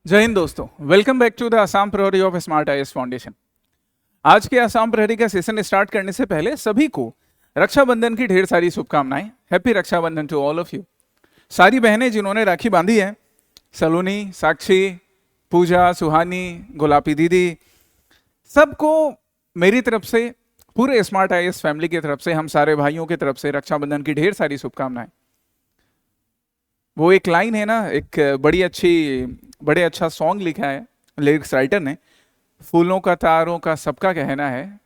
जय हिंद दोस्तों, welcome back to the Assam Prahari of smart IAS foundation. आज के असम प्रहरी का सेशन स्टार्ट करने से पहले सभी को रक्षाबंधन की ढेर सारी शुभकामनाएं। Happy Rakshabandhan to all of you. सारी बहनें जिन्होंने राखी बांधी है, सलोनी, साक्षी, पूजा, सुहानी, गुलाबी दीदी, सबको मेरी तरफ से, पूरे स्मार्ट आईएएस फैमिली की तरफ से, हम सारे भाइयों की तरफ से रक्षाबंधन की ढेर सारी शुभकामनाएं। वो एक लाइन है ना, एक बड़े अच्छा सॉन्ग लिखा है लिरिक्स राइटर ने, फूलों का तारों का सबका कहना है,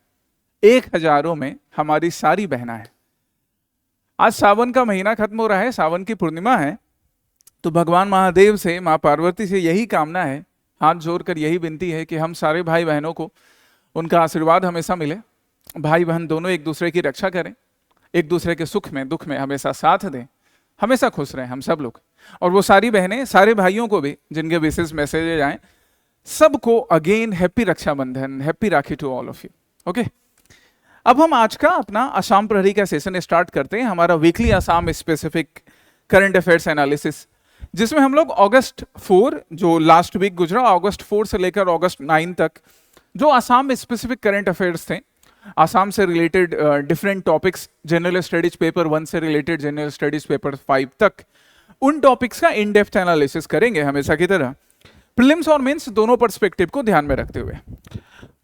एक हजारों में हमारी सारी बहना है। आज सावन का महीना खत्म हो रहा है, सावन की पूर्णिमा है, तो भगवान महादेव से, माँ पार्वती से यही कामना है, हाथ जोड़कर यही विनती है कि हम सारे भाई बहनों को उनका आशीर्वाद हमेशा मिले। भाई बहन दोनों एक दूसरे की रक्षा करें, एक दूसरे के सुख में दुख में हमेशा साथ दें, हमेशा खुश रहें हम सब लोग। और वो सारी बहनें सारे भाइयों को भी जिनके विशेष मैसेजेज आए, सबको again happy Rakshabandhan, happy Rakhi to all of you. Okay, अब हम आज का अपना असम प्रहरी का सेशन स्टार्ट करते हैं, हमारा weekly Assam specific current affairs analysis, जिसमें हम लोग अगस्त 4 जो लास्ट वीक गुजरा, अगस्त 4 से लेकर अगस्त 9 तक जो असम स्पेसिफिक करंट अफेयर्स थे, आसाम से related different topics, general studies paper 1 से रिलेटेड जनरल स्टडीज पेपर 5 तक, उन टॉपिक्स का इन डेप्थ एनालिसिस करेंगे हमेशा की तरह, प्रीलिम्स और मेंस दोनों पर्सपेक्टिव को ध्यान में रखते हुए।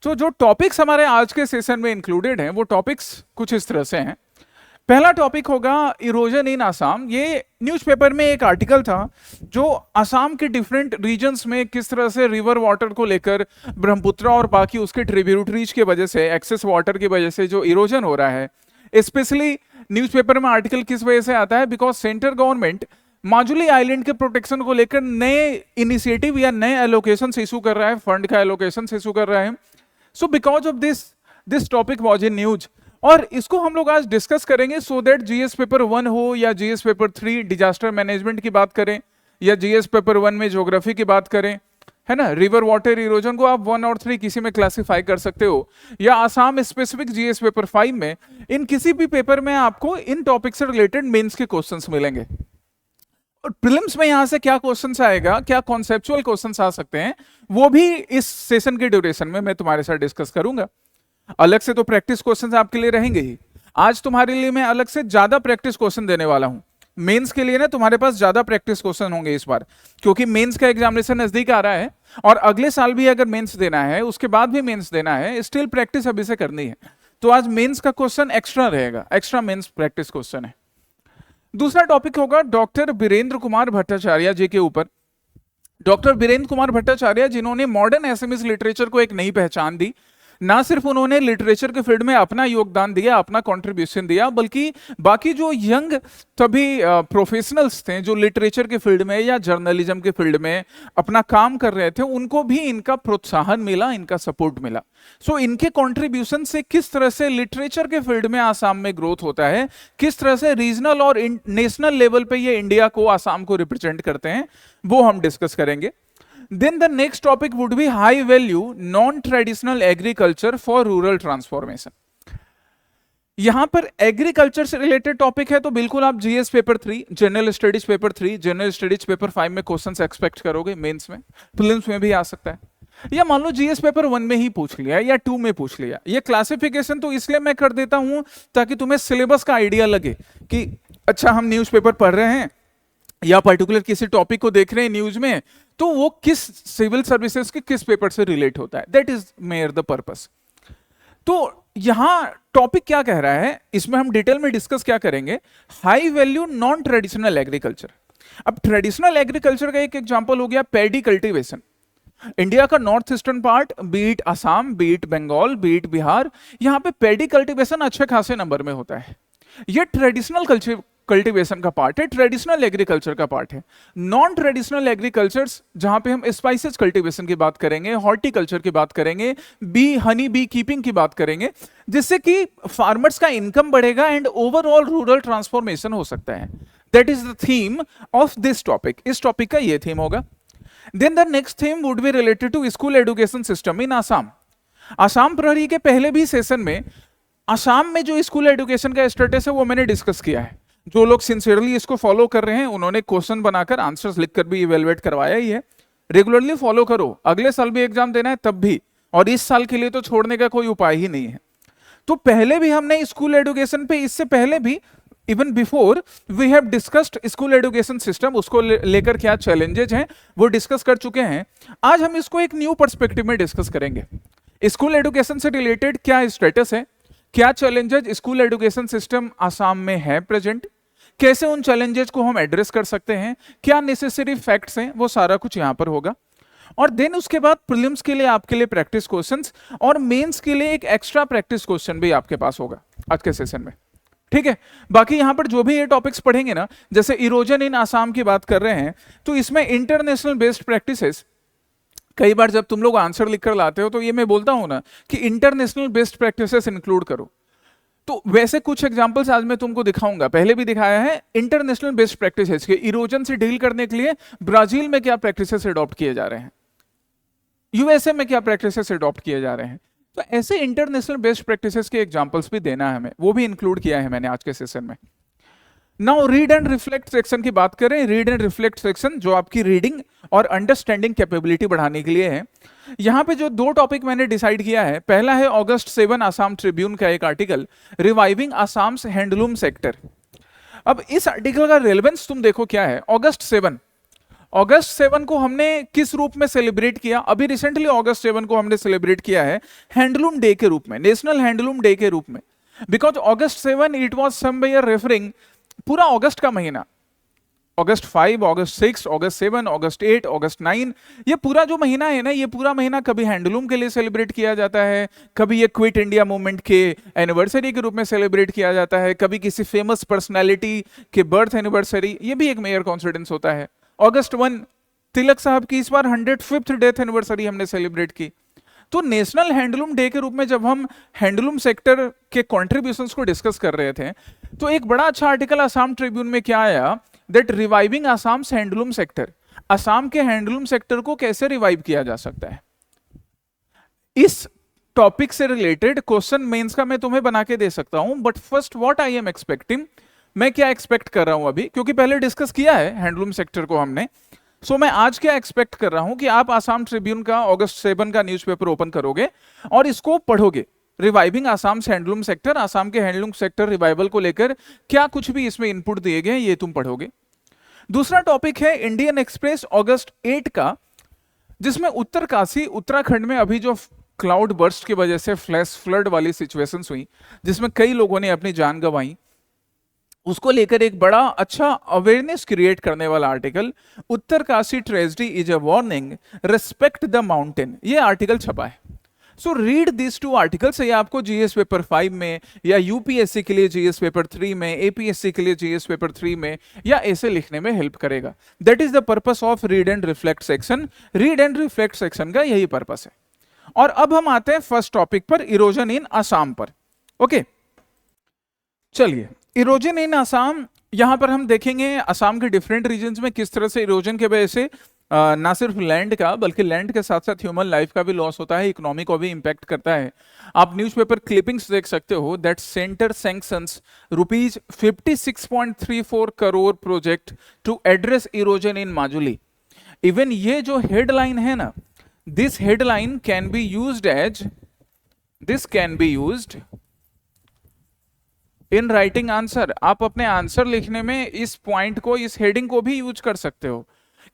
तो जो टॉपिक्स हमारे आज के सेशन में इंक्लूडेड हैं, वो टॉपिक्स कुछ इस तरह से हैं। पहला टॉपिक होगा इरोजन इन आसाम। ये न्यूज़पेपर में एक आर्टिकल था जो आसाम के डिफरेंट रीजन्स में किस तरह से रिवर वाटर को लेकर, ब्रह्मपुत्र और बाकी उसके ट्रिब्यूटरीज की वजह से, एक्सेस वाटर की वजह से जो इरोजन हो रहा है, स्पेशली न्यूज़पेपर में आर्टिकल किस वजह से आता है, because central government Majuli island के प्रोटेक्शन को लेकर नए इनिशिएटिव या नए एलोकेशन इशू कर रहा है, फंड का एलोकेशन इशू कर रहा है। So because of this topic was in news, और इसको हम लोग आज डिस्कस करेंगे सो दैट जीएस पेपर 1 हो या जीएस पेपर 3 डिजास्टर मैनेजमेंट की बात करें, या जीएस पेपर 1 में ज्योग्राफी की बात करें, है ना, रिवर वाटर इरोजन को आप 1 और 3 किसी में क्लासिफाई कर सकते हो, या आसाम स्पेसिफिक जीएस पेपर 5 में, इन किसी भी पेपर में आपको इन टॉपिक से रिलेटेड मेंस के क्वेश्चंस मिलेंगे। और प्रीलिम्स में यहां से क्या क्वेश्चंस आएगा, क्या कॉन्सेप्चुअल क्वेश्चंस आ सकते हैं, वो भी इस सेशन के ड्यूरेशन में मैं तुम्हारे साथ डिस्कस करूंगा। अलग से तो प्रैक्टिस क्वेश्चंस आपके लिए रहेंगे ही, आज तुम्हारे लिए मैं अलग से ज्यादा प्रैक्टिस क्वेश्चन देने वाला हूं। मेंस के लिए ना तुम्हारे पास ज्यादा प्रैक्टिस क्वेश्चन होंगे इस बार, क्योंकि मेंस का एग्जामिनेशन नजदीक आ रहा है, और अगले साल भी अगर मेंस देना है, उसके बाद भी मेंस देना है, स्टिल प्रैक्टिस अभी से करनी है। तो आज मेंस का क्वेश्चन एक्स्ट्रा रहेगा, एक्स्ट्रा मेंस प्रैक्टिस क्वेश्चन है। दूसरा टॉपिक होगा डॉक्टर बीरेंद्र कुमार भट्टाचार्य जी के ऊपर। डॉक्टर बीरेंद्र कुमार भट्टाचार्य जिन्होंने मॉडर्न एसएमएस लिटरेचर को एक नई पहचान दी। ना सिर्फ उन्होंने लिटरेचर के फील्ड में अपना योगदान दिया, अपना कंट्रीब्यूशन दिया, बल्कि बाकी जो यंग तभी प्रोफेशनल्स थे जो लिटरेचर के फील्ड में या जर्नलिज्म के फील्ड में अपना काम कर रहे थे, उनको भी इनका प्रोत्साहन मिला, इनका सपोर्ट मिला। सो इनके कंट्रीब्यूशन से किस तरह से लिटरेचर के फील्ड में आसाम में ग्रोथ होता है, किस तरह से रीजनल और नेशनल लेवल पे ये इंडिया को, आसाम को रिप्रेजेंट करते हैं, वो हम डिस्कस करेंगे। Then the next topic would be high value non-traditional agriculture for rural transformation. यहां पर एग्रीकल्चर से रिलेटेड टॉपिक है, तो बिल्कुल आप GS paper 3, general studies paper 3, general studies paper 5 में क्वेश्चंस एक्सपेक्ट करोगे मेंस में, प्रीलिम्स में भी आ सकता है, या मान लो जीएस पेपर 1 में ही पूछ लिया या 2 में पूछ लिया। ये क्लासिफिकेशन तो इसलिए मैं कर देता हूं ताकि तुम्हें सिलेबस का आइडिया लगे कि अच्छा हम न्यूज पेपर पढ़ रहे हैं या पर्टिकुलर किसी टॉपिक को देख रहे हैं न्यूज में, तो वो किस सिविल सर्विसेज के किस पेपर से रिलेट होता है, that is mayor the purpose. तो यहां टॉपिक क्या कह रहा है, इसमें हम डिटेल में डिस्कस क्या करेंगे, high value non traditional agriculture. अब ट्रेडिशनल एग्रीकल्चर का एक एग्जांपल हो गया पैडी कल्टीवेशन। इंडिया का north eastern part, be it Assam, be it Bengal, be it Bihar, यहां पे पैडी कल्टीवेशन अच्छे खासे नंबर में होता है। ये ट्रेडिशनल कल्टीवेशन का पार्ट है, ट्रेडिशनल एग्रीकल्चर का पार्ट है। नॉन ट्रेडिशनल एग्रीकल्चर्स जहां पे हम स्पाइसेस कल्टीवेशन की बात करेंगे, हॉर्टिकल्चर की बात करेंगे, हनी बी कीपिंग की बात करेंगे, जिससे कि फार्मर्स का इनकम बढ़ेगा एंड ओवरऑल रूरल ट्रांसफॉर्मेशन हो सकता है। That is the theme of this topic, इस टॉपिक का ये थीम होगा। Then the next theme would be related to school education system in Assam. Assam Prahari के पहले भी सेशन में आसाम में जो स्कूल एजुकेशन का स्टेटस है वो मैंने डिस्कस किया है। जो लोग सिंसियरली इसको फॉलो कर रहे हैं उन्होंने क्वेश्चन बनाकर आंसर्स लिखकर भी इवेलुएट करवाया ही है, रेगुलरली फॉलो करो, अगले साल भी एग्जाम देना है तब भी, और इस साल के लिए तो छोड़ने का कोई उपाय ही नहीं है। तो पहले भी हमने स्कूल एजुकेशन पे, इससे पहले भी, even before we have discussed school education system, उसको लेकर क्या चैलेंजेस हैं वो डिस्कस कर चुके हैं। आज हम इसको एक न्यू पर्सपेक्टिव में डिस्कस करेंगे। स्कूल एजुकेशन से रिलेटेड क्या स्टेटस है, क्या challenges school education system Assam में है प्रेजेंट, कैसे उन चैलेंजेस को हम एड्रेस कर सकते हैं, क्या नेसेसरी फैक्ट्स हैं, वो सारा कुछ यहां पर होगा। और देन उसके बाद प्रीलिम्स के लिए आपके लिए प्रैक्टिस क्वेश्चंस और मेंस के लिए एक एक्स्ट्रा प्रैक्टिस क्वेश्चन भी आपके पास होगा आज के सेशन में, ठीक है। बाकी यहां पर जो भी ये टॉपिक्स पढ़ेंगे ना, जैसे इरोजन इन आसाम की बात कर रहे हैं, तो इसमें इंटरनेशनल बेस्ड प्रैक्टिसेस, कई बार जब तुम लोग आंसर लिखकर लाते हो तो ये मैं बोलता हूं ना कि इंटरनेशनल बेस्ड प्रैक्टिसेस इंक्लूड करो। तो वैसे कुछ एग्जांपल्स आज मैं तुमको दिखाऊंगा, पहले भी दिखाया है, इंटरनेशनल बेस्ड प्रैक्टिसेस के। इरोजन से डील करने के लिए ब्राजील में क्या प्रैक्टिसेस अडॉप्ट किए जा रहे हैं, यूएसए में क्या प्रैक्टिसेस अडॉप्ट किए जा रहे हैं, तो ऐसे इंटरनेशनल बेस्ड प्रैक्टिसेस के एग्जांपल्स भी देना है हमें, वो भी इंक्लूड किया है मैंने आज के सेशन में। Now read and reflect section की बात करें, रीड एंड रिफ्लेक्ट सेक्शन जो आपकी रीडिंग और अंडरस्टैंडिंग कैपेबिलिटी बढ़ाने के लिए है। यहां पे जो दो टॉपिक मैंने डिसाइड किया है, पहला है अगस्त 7 आसाम ट्रिब्यून का एक article, reviving Assam's handloom sector. अब इस आर्टिकल का रेलेवेंस तुम देखो क्या है। अगस्त 7 को हमने किस रूप में सेलिब्रेट किया, अभी रिसेंटली अगस्त 7 को हमने सेलिब्रेट किया है हैंडलूम डे के रूप में, नेशनल हैंडलूम डे के रूप में। Because August 7 it was somewhere referring पूरा अगस्त का महीना, अगस्त 5, अगस्त 6, अगस्त 7, अगस्त 8, अगस्त 9, ये पूरा जो महीना है ना, ये पूरा महीना कभी हैंडलूम के लिए सेलिब्रेट किया जाता है, कभी ये क्विट इंडिया मूवमेंट के एनिवर्सरी के रूप में सेलिब्रेट किया जाता है, कभी किसी फेमस पर्सनैलिटी के बर्थ एनिवर्सरी, ये भी एक मेजर कॉन्सिडेंस होता है। अगस्त 1 तिलक साहब की इस बार 105th डेथ एनिवर्सरी हमने सेलिब्रेट की। तो नेशनल हैंडलूम डे के रूप में जब हम हैंडलूम सेक्टर के कॉन्ट्रीब्यूशंस को डिस्कस कर रहे थे, तो एक बड़ा अच्छा आर्टिकल आसाम ट्रिब्यून में क्या आया, that reviving Assam's handloom sector, Assam के हैंडलूम सेक्टर को कैसे रिवाइव किया जा सकता है। इस टॉपिक से रिलेटेड क्वेश्चन मेंस का मैं तुम्हें बना के दे सकता हूं, but first what I am expecting, मैं क्या एक्सपेक्ट कर रहा हूं अभी, क्योंकि पहले डिस्कस किया है हैंडलूम सेक्टर को हमने। सो मैं आज क्या एक्सपेक्ट कर रहा हूं कि आप आसाम ट्रिब्यून का अगस्त 7 का न्यूज़पेपर ओपन करोगे और इसको पढ़ोगे, reviving Assam handloom sector, Assam के हैंडलूम सेक्टर रिवाइवल को लेकर क्या कुछ भी इसमें इनपुट दिए गए ये तुम पढ़ोगे। दूसरा टॉपिक है इंडियन एक्सप्रेस अगस्त 8 का, जिसमें उत्तरकाशी उत्तराखंड में अभी जो क्लाउड बर्स्ट की वजह से फ्लैश फ्लड वाली सिचुएशंस हुई, जिसमें कई लोगों ने अपनी जान गंवाई, उसको लेकर एक बड़ा अच्छा अवेयरनेस क्रिएट करने वाला article, Uttarkashi tragedy is a warning, respect the mountain, ये आर्टिकल छपा है। So read this two articles, ये आपको जीएस पेपर 5 में या यूपीएससी के लिए जीएस पेपर 3 में, एपीएससी के लिए जीएस पेपर 3 में या ऐसे लिखने में हेल्प करेगा। That is the purpose of read and reflect section. Read and reflect section का यही पर्पस है। और अब हम आते हैं फर्स्ट टॉपिक पर, इरोजन इन आसाम पर। ओके, चलिए, इरोजन इन आसाम, यहां पर हम देखेंगे आसाम के डिफरेंट रीजन्स में किस तरह से इरोजन की वजह से ना सिर्फ लैंड का बल्कि लैंड के साथ साथ ह्यूमन लाइफ का भी लॉस होता है, इकोनॉमी को भी इंपैक्ट करता है। आप न्यूज़पेपर क्लिपिंग्स देख सकते हो that centre sanctions rupees 56.34 crore project to address erosion in Majuli. Even ये जो हेडलाइन है ना, this headline can be used as, this can be used in writing answer. आप अपने आंसर लिखने में इस पॉइंट को, इस हेडिंग को भी यूज कर सकते हो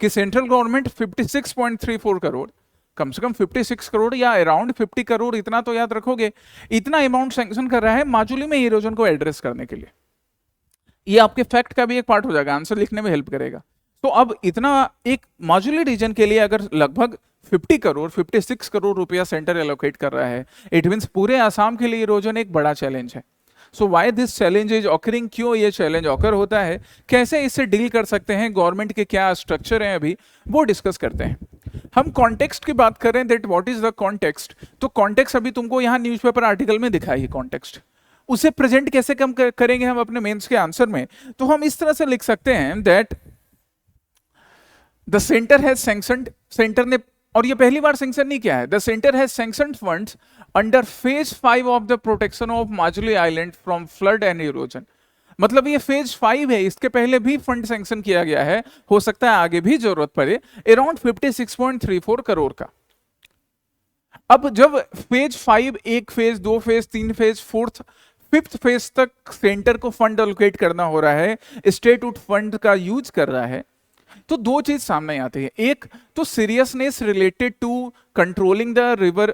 कि सेंट्रल गवर्नमेंट 56.34 करोड़, कम से कम 56 करोड़ या अराउंड 50 करोड़, इतना तो याद रखोगे, इतना अमाउंट सैंक्शन कर रहा है माजुली में इरोजन को एड्रेस करने के लिए। ये आपके फैक्ट का भी एक पार्ट हो जाएगा, आंसर लिखने में हेल्प करेगा। तो अब इतना एक माजुली रीजन के लिए अगर लगभग 50 करोड़ 56 करोड़ रुपया सेंटर एलोकेट कर रहा है, इट मीन्स पूरे आसाम के लिए इरोजन एक बड़ा चैलेंज है। So why this challenge is occurring, क्यों ये चैलेंज ऑकर होता है, कैसे इससे डील कर सकते हैं, गवर्नमेंट के क्या स्ट्रक्चर हैं अभी, वो डिस्कस करते हैं। हम कॉन्टेक्स्ट की बात कर रहे हैं, that what is the context. तो कॉन्टेक्स्ट अभी तुमको यहाँ न्यूज़पेपर आर्टिकल में दिखा ही कॉन्टेक्स्ट, उसे प्रेजेंट कैसे कम करेंगे हम अपने मेंस के आंसर में। तो हम इस तरह से लिख सकते हैं that the centre has sanctioned, centre ने, और ये पहली बार सैंक्शन नहीं किया है, the centre has sanctioned funds under phase 5 of the protection of Majuli island from flood and erosion. मतलब ये फेज 5 है, इसके पहले भी फंड सैंक्शन किया गया है, हो सकता है आगे भी जरूरत पड़े, अराउंड 56.34 करोड़ का। अब जब फेज 5, एक फेज, दो फेज, तीन फेज, फोर्थ, फिफ्थ फेज तक सेंटर को फंड एलोकेट करना हो रहा है, स्टेट उठ फंड का यूज कर रहा है, तो दो चीज सामने आती है। एक तो seriousness related to controlling the river,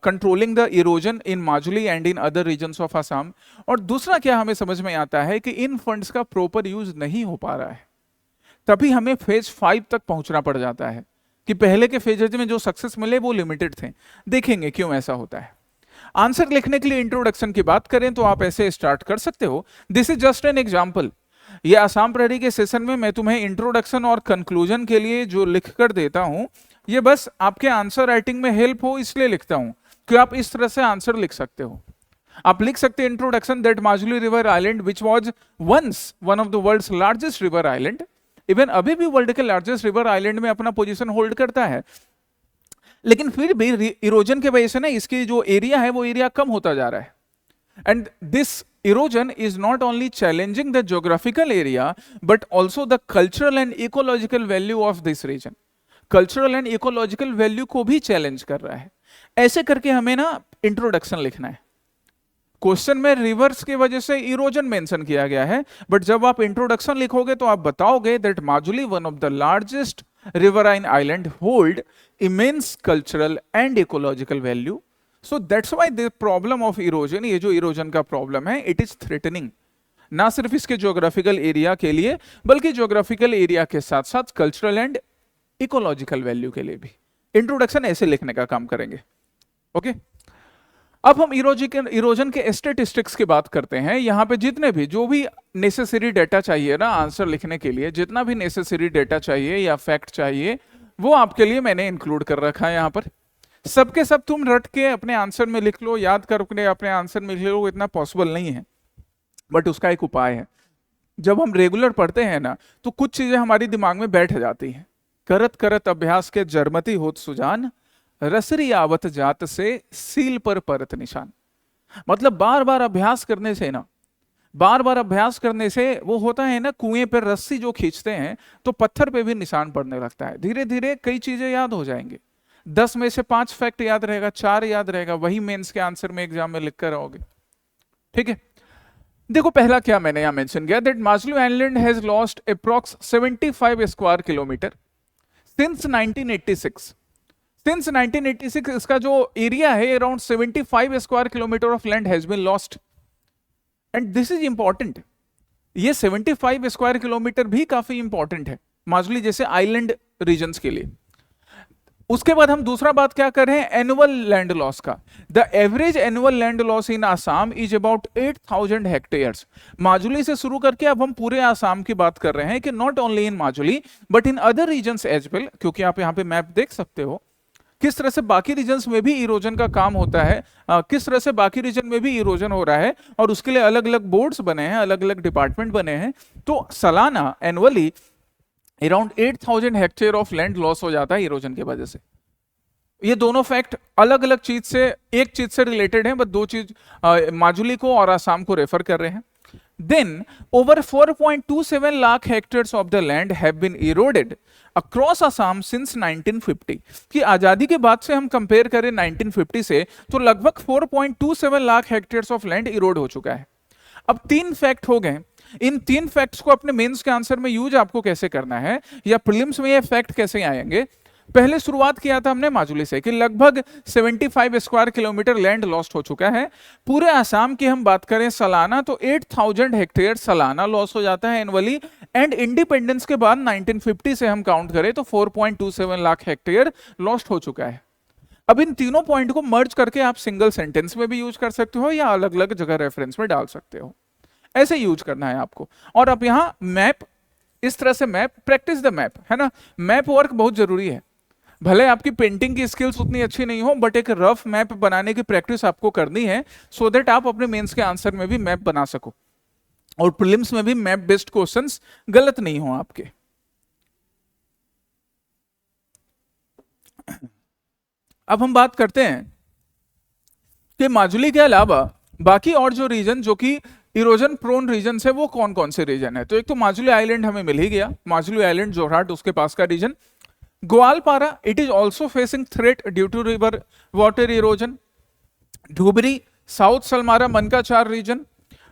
controlling the erosion in Majuli and in other regions of Assam, और दूसरा क्या हमें समझ में आता है कि इन फंड्स का प्रॉपर यूज नहीं हो पा रहा है, तभी हमें फेज 5 तक पहुंचना पड़ जाता है कि पहले के फेजेज में जो सक्सेस मिले वो लिमिटेड थे। देखेंगे क्यों ऐसा होता है। आंसर लिखने के लिए इंट्रोडक्शन की बात करें तो आप ऐसे स्टार्ट कर सकते हो, this is just an example. ये आसाम प्रहरी के सेशन में मैं तुम्हें इंट्रोडक्शन और कंक्लूजन के लिए जो लिख कर देता हूं, ये बस आपके आंसर राइटिंग में हेल्प हो इसलिए लिखता हूं कि आप इस तरह से आंसर लिख सकते हो। आप लिख सकते हैं introduction that Majuli river island which was once one of the world's largest river island, even अभी भी वर्ल्ड के लार्जेस्ट रिवर आइलैंड में अपना पोजीशन होल्ड करता है, लेकिन फिर भी इरोजन के वजह से ना इसकी जो एरिया है वो एरिया कम होता जा रहा है। And this erosion is not only challenging the geographical area but also the cultural and ecological value of this region. Cultural and ecological value को भी challenge कर रहा है। ऐसे करके हमें ना इंट्रोडक्शन लिखना है। क्वेश्चन में रिवर्स की वजह से इरोजन मेंशन किया गया है, बट जब आप इंट्रोडक्शन लिखोगे तो आप बताओगे that Majuli one of the largest riverine island hold immense cultural and ecological value, so that's why the problem of erosion, ये जो इरोजन का प्रॉब्लम है, इट इज थ्रेटनिंग ना सिर्फ इसके ज्योग्राफिकल एरिया के लिए बल्कि ज्योग्राफिकल एरिया के साथ साथ कल्चरल एंड इकोलॉजिकल वैल्यू के लिए भी। इंट्रोडक्शन ऐसे लिखने का काम करेंगे। ओके, अब हम इरोजन के स्टेटिस्टिक्स की बात करते हैं। यहाँ पे जितने भी जो भी नेसेसरी डेटा चाहिए ना आंसर लिखने के लिए, जितना भी नेसेसरी डेटा चाहिए या फैक्ट चाहिए वो आपके लिए मैंने इंक्लूड कर रखा है यहाँ पर। सबके सब तुम रट के अपने आंसर में लिख लो, याद करके अपने आंसर में लिख लो, इतना पॉसिबल नहीं है, बट उसका एक उपाय है। जब हम रेगुलर पढ़ते हैं ना तो कुछ चीजें हमारी दिमाग में बैठ जाती हैं। करत करत अभ्यास के जरमती होत सुजान, रसरी आवत जात से सील पर परत निशान। मतलब बार बार अभ्यास करने से ना, बार बार अभ्यास करने से वो होता है ना, कुएं पर रस्सी जो खींचते हैं तो पत्थर पे भी निशान पड़ने लगता है। धीरे धीरे कई चीजें याद हो जाएंगे। 10 में से 5 फैक्ट याद रहेगा, 4 याद रहेगा, वही मेंस के आंसर में एग्जाम में लिख कर आओगे। ठीक है, देखो पहला क्या मैंने यहां मेंशन किया, that Majuli island has lost approx 75 square kilometre since 1986। Since 1986 इसका जो एरिया है around 75 square kilometre of land has been lost, and this is important. ये 75 स्क्वायर किलोमीटर भी काफी इंपॉर्टेंट है माजुली जैसे आइलैंड रीजन्स के लिए। उसके बाद हम दूसरा बात क्या कर रहे हैं, एनुअल लैंड लॉस का। The average annual land loss in Assam is about 8000 hectares. Majuli से शुरू करके अब हम पूरे आसाम की बात कर रहे हैं कि not only in Majuli but in other regions as well, क्योंकि आप यहाँ पे मैप देख सकते हो किस तरह से बाकी रीजन्स में भी इरोजन का काम होता है, किस तरह से बाकी रीजन में भी इरोजन हो रहा है, और उसके लिए अलग अलग बोर्ड्स बने हैं, अलग अलग डिपार्टमेंट बने हैं। तो सालाना annually around 8000 hectare of land loss हो जाता है इरोजन की वजह से। ये दोनों फैक्ट अलग अलग चीज से, एक चीज से रिलेटेड हैं, बस दो चीज माजुली को और आसाम को रेफर कर रहे हैं। Then over 4.27 lakh hectares of the land have been eroded across Assam since 1950। कि आजादी के बाद से हम कंपेयर करें 1950 से तो लगभग 4.27 lakh hectares of land Erode हो चुका है। अब 3 फैक्ट हो गए, इन 3 फैक्ट्स को अपने मेंस के आंसर में यूज आपको कैसे करना है या प्रीलिम्स में ये फैक्ट कैसे आएंगे। पहले शुरुआत किया था हमने माजुली से कि लगभग 75 स्क्वायर किलोमीटर लैंड लॉस्ट हो चुका है। पूरे आसाम की हम बात करें सालाना तो 8000 हेक्टेयर सालाना लॉस हो जाता है एनुअली, एंड इंडिपेंडेंस के बाद 1950 से हम काउंट करें तो 4.27 लाख हेक्टेयर लॉस्ट हो चुका है। अब इन तीनों पॉइंट को मर्ज करके आप सिंगल सेंटेंस में भी यूज कर सकते हो या अलग अलग जगह रेफरेंस में डाल सकते हो, ऐसे यूज करना है आपको। और अब यहां मैप, इस तरह से मैप, प्रैक्टिस द मैप, है ना। मैप वर्क बहुत जरूरी है, भले आपकी पेंटिंग की स्किल्स उतनी अच्छी नहीं हो बट एक रफ मैप बनाने की प्रैक्टिस आपको करनी है सो दैट आप अपने मेंस के आंसर में भी मैप बना सको और प्रीलिम्स में भी मैप बेस्ड क्वेश्चंस गलत नहीं हो आपके। अब हम बात करते हैं कि माजुली के अलावा बाकी और जो रीजन जो कि इरोजन प्रोन रीजन है वो कौन कौन से रीजन है? तो एक तो माजुली आइलैंड हमें मिल ही गया, माजुली आइलैंड जोरहाट उसके पास का region. Goalpara, it is also facing threat due to river water erosion. Dhubri, South Salmara, Mankachar region.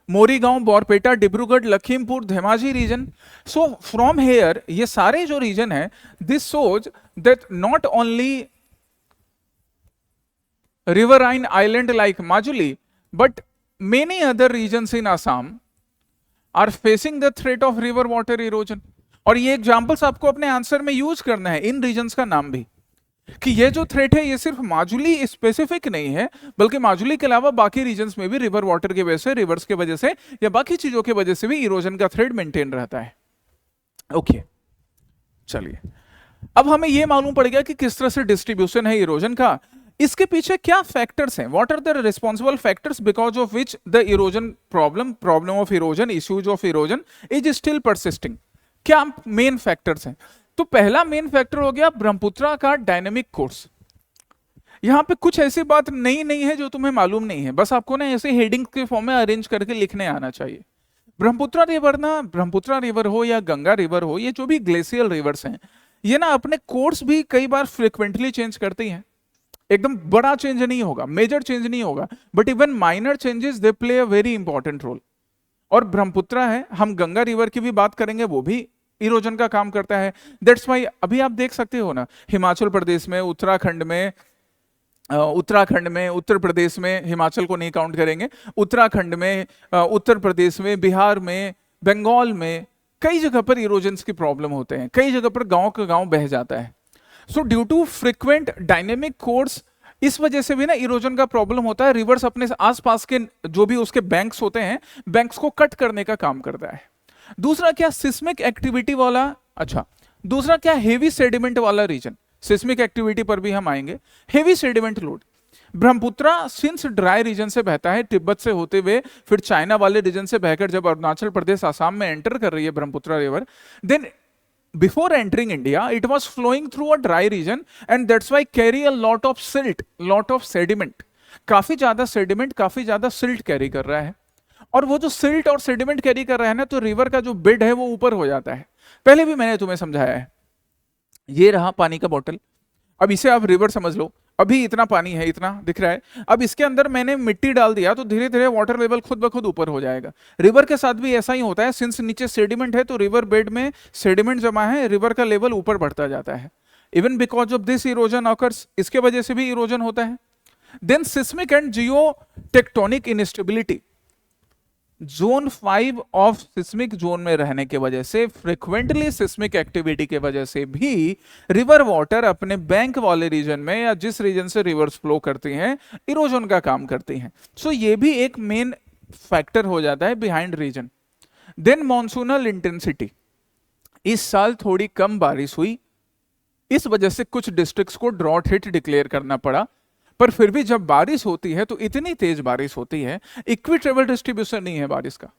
Morigaon, Barpeta, Dibrugarh, Lakhimpur, Dhemaji region. So from here ये सारे जो रीजन है, this shows that not only riverine island like Majuli, but many other regions in Assam are facing the threat of river water erosion. और ये examples आपको अपने answer में use करना है, इन रीजन्स का नाम भी, कि ये जो थ्रेट है ये सिर्फ माजुली स्पेसिफिक नहीं है, बल्कि माजुली के अलावा बाकी रीजन्स में भी रिवर वाटर की वजह से, रिवर्स की वजह से या बाकी चीजों की वजह से भी इरोजन का थ्रेट मेंटेन रहता है। ओके, चलिए अब हमें ये मालूम पड़ गया कि किस तरह से डिस्ट्रीब्यूशन है इरोजन का। इसके पीछे क्या फैक्टर्स हैं? What are the responsible factors because of which the erosion problem of erosion, issues of erosion is still persisting? क्या मेन फैक्टर्स हैं? तो पहला मेन फैक्टर हो गया ब्रह्मपुत्रा का डायनेमिक कोर्स। यहां पे कुछ ऐसी बात नहीं है जो तुम्हें मालूम नहीं है, बस आपको ना ऐसे हेडिंग के फॉर्म में अरेंज करके लिखने आना चाहिए। ब्रह्मपुत्रा रिवर ना, ब्रह्मपुत्रा रिवर हो या गंगा रिवर हो, ये जो भी ग्लेशियल रिवर्स हैं, ये ना अपने कोर्स भी कई बार फ्रिक्वेंटली चेंज करती हैं। एकदम बड़ा चेंज नहीं होगा, मेजर चेंज नहीं होगा, but even minor changes they play a very important role. और ब्रह्मपुत्रा है, हम गंगा रिवर की भी बात करेंगे, वो भी इरोजन का काम करता है। दैट्स वाई अभी आप देख सकते हो ना, हिमाचल प्रदेश में, उत्तराखंड में, उत्तर प्रदेश में, हिमाचल को नहीं काउंट करेंगे, उत्तराखंड में, उत्तर प्रदेश में, बिहार में, बंगाल में, कई जगह पर इरोजन्स की प्रॉब्लम होते हैं, कई जगह पर गांव का गांव बह जाता है। So due to frequent dynamic course, इस वजह से भी ना इरोजन का प्रॉब्लम होता है। रिवर्स अपने आसपास के जो भी उसके बैंक्स होते हैं, बैंक्स को कट करने का काम करता है। दूसरा क्या, सिस्मिक एक्टिविटी वाला, अच्छा दूसरा क्या, हेवी सेडिमेंट वाला रीजन। सिस्मिक एक्टिविटी पर भी हम आएंगे। Heavy sediment load, Brahmaputra since dry region से बहता है, तिब्बत से होते हुए फिर चाइना वाले रीजन से बहकर जब अरुणाचल प्रदेश आसाम में एंटर कर रही है Brahmaputra river, then before entering India, it was flowing through a dry region and that's why carry a lot of silt, lot of sediment. काफी ज्यादा सेडिमेंट, काफी ज्यादा सिल्ट कैरी कर रहा है। और वो जो सिल्ट और सेडिमेंट कैरी कर रहा है ना, तो रिवर का जो बेड है वो ऊपर हो जाता है। पहले भी मैंने तुम्हें समझाया है। ये रहा पानी का बोतल, अब इसे आप रिवर समझ लो। अभी इतना पानी है, इतना दिख रहा है, अब इसके अंदर मैंने मिट्टी डाल दिया तो धीरे धीरे वाटर लेवल खुद ब खुद ऊपर हो जाएगा। रिवर के साथ भी ऐसा ही होता है, सिंस नीचे सेडिमेंट है तो रिवर बेड में सेडिमेंट जमा है, रिवर का लेवल ऊपर बढ़ता जाता है। Even because of this erosion occurs, इसके वजह से भी इरोजन होता है। Then seismic and geo tectonic instability, zone 5 of seismic zone में रहने की वजह से, फ्रिक्वेंटली सिस्मिक एक्टिविटी के वजह से भी रिवर वाटर अपने बैंक वाले रीजन में या जिस रीजन से रिवर्स फ्लो करती हैं, इरोजन का काम करती हैं। सो ये भी एक मेन फैक्टर हो जाता है behind region. Then monsoonal intensity, इस साल थोड़ी कम बारिश हुई, इस वजह से कुछ डिस्ट्रिक्ट्स को ड्रॉट हिट डिक्लेयर करना पड़ा। पर फिर भी जब बारिश होती है तो इतनी तेज बारिश होती है, इक्विटेबल डिस्ट्रीब्यूशन नहीं है बारिश का,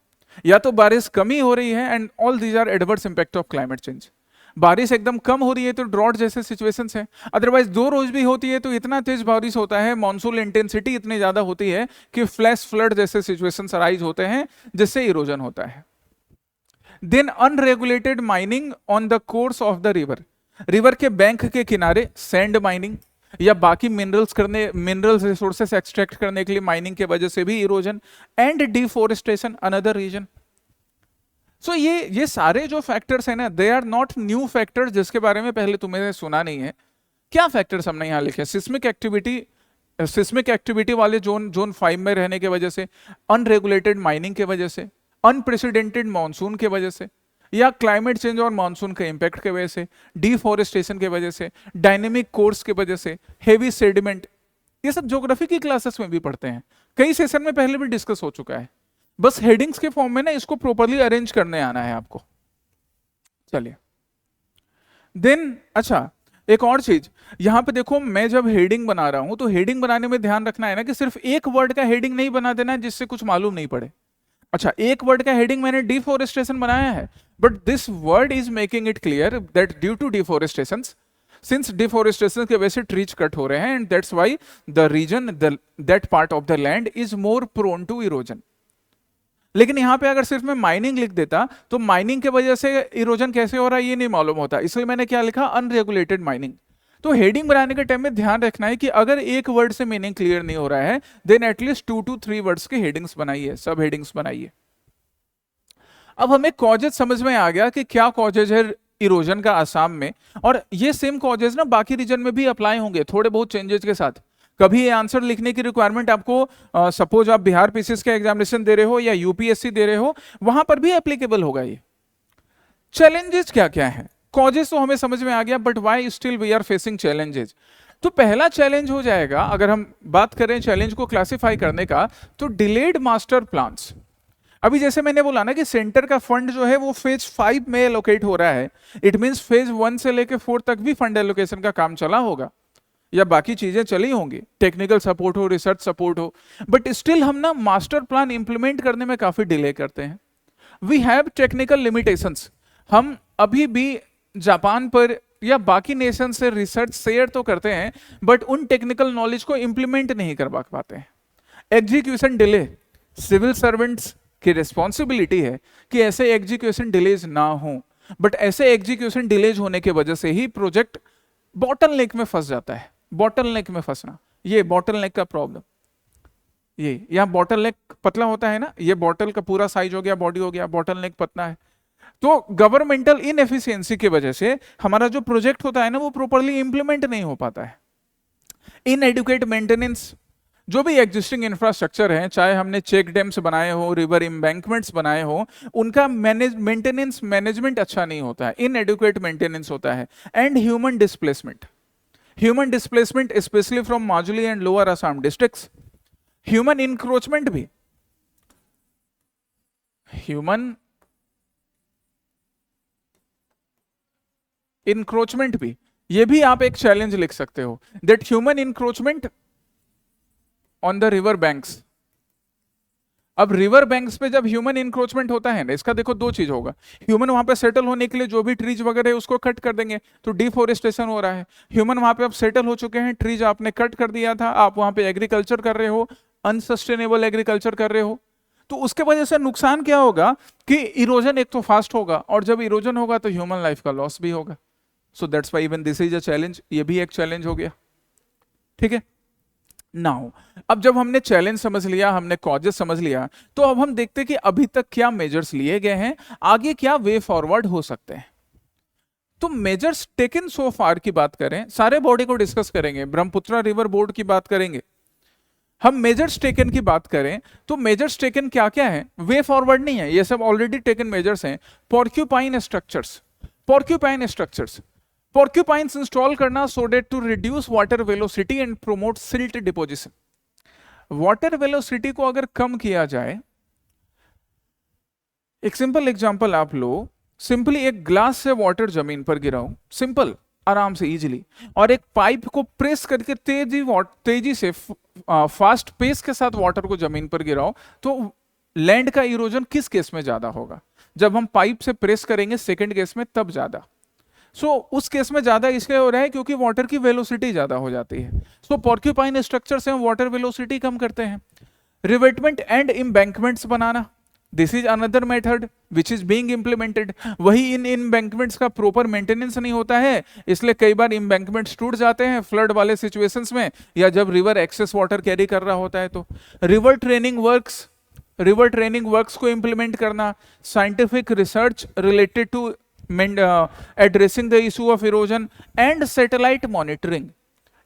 या तो बारिश कमी हो रही है, and all these are adverse impact of climate change. बारिश एकदम कम हो रही है तो ड्रॉट जैसे सिचुएशंस है, अदरवाइज 2 रोज भी होती है तो इतना तेज बारिश होता है, मॉनसून इंटेंसिटी इतनी ज्यादा होती है कि फ्लैश फ्लड जैसे सिचुएशंस अराइज होते हैं, जिससे इरोजन होता है। Then unregulated mining on the course of the river, river के बैंक के किनारे सैंड माइनिंग या बाकी मिनरल्स रिसोर्सेस एक्सट्रैक्ट करने के लिए माइनिंग के वजह से भी erosion, and deforestation another region. So ये सारे जो फैक्टर्स हैं ना, they are not new factors जिसके बारे में पहले तुम्हें सुना नहीं है। क्या फैक्टर्स हमने यहाँ लिखे? सिस्मिक एक्टिविटी वाले जोन 5 में रहने की वजह से, अनरेगुलेटेड माइनिंग की वजह से, अनप्रेसिडेंटेड मानसून की वजह से, या क्लाइमेट चेंज और मानसून के इंपैक्ट की वजह से, डिफोरेस्टेशन की वजह से, डायनेमिक कोर्स की वजह से, हेवी सेडिमेंट। ये सब ज्योग्राफी की क्लासेस में भी पढ़ते हैं, कई सेशन में पहले भी डिस्कस हो चुका है। बस हेडिंग्स के फॉर्म में ना इसको प्रॉपर्ली अरेंज करने आना है आपको। चलिए देन, अच्छा एक और चीज यहां पे देखो, मैं जब हेडिंग बना रहा हूं तो हेडिंग बनाने में ध्यान रखना है ना कि सिर्फ एक वर्ड का हेडिंग नहीं बना देना है जिससे कुछ मालूम नहीं पड़े। अच्छा, एक वर्ड का हेडिंग मैंने डिफोरेस्टेशन बनाया है, but this word is making it clear that due to deforestation, since deforestation की वजह से ट्रीज कट हो रहे हैं, and that's why the region, that part of the land is more prone to erosion. लेकिन यहाँ पे अगर सिर्फ मैं माइनिंग लिख देता तो माइनिंग के वजह से इरोजन कैसे हो रहा है ये नहीं मालूम होता, इसलिए मैंने क्या लिखा, अनरेगुलेटेड माइनिंग। तो हेडिंग बनाने के टाइम में ध्यान रखना है कि अगर एक वर्ड से मीनिंग क्लियर नहीं हो रहा है देन एटलीस्ट 2 to 3 वर्ड्स के हेडिंग्स बनाइए, सब हेडिंग्स बनाइए। अब हमें कॉजेज समझ में आ गया कि क्या कॉजेज है इरोजन का आसाम में, और ये सेम कॉजेज ना बाकी रीजन में भी अप्लाई होंगे थोड़े बहुत चेंजेस के साथ। कभी ये आंसर लिखने की रिक्वायरमेंट आपको सपोज आप बिहार पीसीएस का एग्जामिनेशन दे रहे हो या यूपीएससी दे रहे हो, वहां पर भी एप्लीकेबल होगा ये। चैलेंजेस क्या क्या है, कॉजेस तो हमें समझ में आ गया, but why still we are facing challenges. तो पहला चैलेंज हो जाएगा, अगर हम बात करें चैलेंज को क्लासिफाई करने का, तो डिलेड मास्टर प्लान्स। अभी जैसे मैंने बोला ना कि सेंटर का फंड जो है वो फेज 5 में एलोकेट हो रहा है, इट मींस फेज 1 से लेके 4 तक भी फंड एलोकेशन का काम चला होगा या बाकी चीजें चली होंगी, टेक्निकल सपोर्ट हो, रिसर्च सपोर्ट हो, बट स्टिल हम ना मास्टर प्लान इंप्लीमेंट करने में काफी डिले करते हैं। We have technical limitations. हम अभी भी जापान पर या बाकी नेशन से रिसर्च शेयर तो करते हैं बट उन टेक्निकल नॉलेज को इंप्लीमेंट नहीं कर पाते हैं। एग्जीक्यूशन डिले, सिविल सर्वेंट्स की रिस्पॉन्सिबिलिटी है कि ऐसे एग्जीक्यूशन डिलेज ना हो, बट ऐसे एग्जीक्यूशन डिलेज होने की वजह से ही प्रोजेक्ट बॉटलनेक में फंस जाता है। बॉटलनेक में फंसना, ये बॉटलनेक का प्रॉब्लम, ये यहाँ बॉटलनेक पतला होता है ना, ये बॉटल का पूरा साइज हो गया, बॉडी हो गया, बॉटलनेक पतला है। तो गवर्नमेंटल इनएफिशिएंसी की वजह से हमारा जो प्रोजेक्ट होता है ना वो प्रॉपर्ली इंप्लीमेंट नहीं हो पाता है। इनएडुकेट मेंटेनेंस, जो भी एग्जिस्टिंग इंफ्रास्ट्रक्चर है, चाहे हमने चेक डैम्स बनाए हो, रिवर एम्बैंकमेंट्स बनाए हो, उनका मेंटेनेंस मैनेजमेंट अच्छा नहीं होता है, इनएडुकेट मेंटेनेंस होता है। And human displacement, human displacement specially from Majuli and lower Assam districts. Human encroachment भी, ह्यूमन इंक्रोचमेंट भी, ये भी आप एक चैलेंज लिख सकते हो, that human encroachment on the river banks. अब रिवर बैंक्स पे जब ह्यूमन इंक्रोचमेंट होता है ना, इसका देखो दो चीज होगा, ह्यूमन वहां पे सेटल होने के लिए जो भी ट्रीज वगैरह है उसको कट कर देंगे, तो डिफोरेस्टेशन हो रहा है। ह्यूमन वहां पे अब सेटल हो चुके हैं, ट्रीज आपने कट कर दिया था, आप वहां पे एग्रीकल्चर कर रहे हो, अनसस्टेनेबल एग्रीकल्चर कर रहे हो, तो उसके वजह से नुकसान क्या होगा कि इरोजन एक तो फास्ट होगा, और जब इरोजन होगा तो ह्यूमन लाइफ का लॉस भी होगा। So that's why even this is a challenge, ये भी एक चैलेंज हो गया। ठीक है, नाउ अब जब हमने चैलेंज समझ लिया, हमने कॉजेस समझ लिया, तो अब हम देखते हैं कि अभी तक क्या मेजर्स लिए गए हैं, आगे क्या वे फॉरवर्ड हो सकते हैं। तो मेजर्स टेकन सो फार की बात करें, सारे बॉडी को डिस्कस करेंगे, ब्रह्मपुत्रा रिवर बोर्ड की बात करेंगे, हम मेजर्स टेकन की बात करें तो मेजर्स टेकन क्या क्या है, वे फॉरवर्ड नहीं है, ये सब ऑलरेडी टेकन मेजर्स हैं। Porcupine structures, porcupine structures, porcupines install करना so that to reduce water velocity and promote silt deposition. Water velocity को अगर कम किया जाए, एक सिंपल एग्जांपल आप लो, सिंपली एक ग्लास से वाटर जमीन पर गिराओ, सिंपल, आराम से इजीली, और एक पाइप को प्रेस करके तेजी से फास्ट पेस के साथ वाटर को जमीन पर गिराओ, तो लैंड का इरोजन किस केस में ज्यादा होगा, जब हम पाइप से प्रेस करेंगे सेकंड केस में तब ज्यादा। उस केस में ज्यादा इसलिए हो रहा है क्योंकि वाटर की वेलोसिटी ज्यादा हो जाती है। पोर्क्यूपाइन स्ट्रक्चर से हम वाटर वेलोसिटी कम करते हैं। Revetment and embankments banana, this is another method which is being implemented. वही इन एम्बैंकमेंट्स का प्रॉपर मेंटेनेंस नहीं होता है, इसलिए कई बार एम्बैंकमेंट्स टूट जाते हैं फ्लड वाले सिचुएशंस में, या जब रिवर एक्सेस वाटर कैरी कर रहा होता है तो। River training works, river training works को इंप्लीमेंट करना, scientific research related to addressing the issue of erosion and satellite monitoring,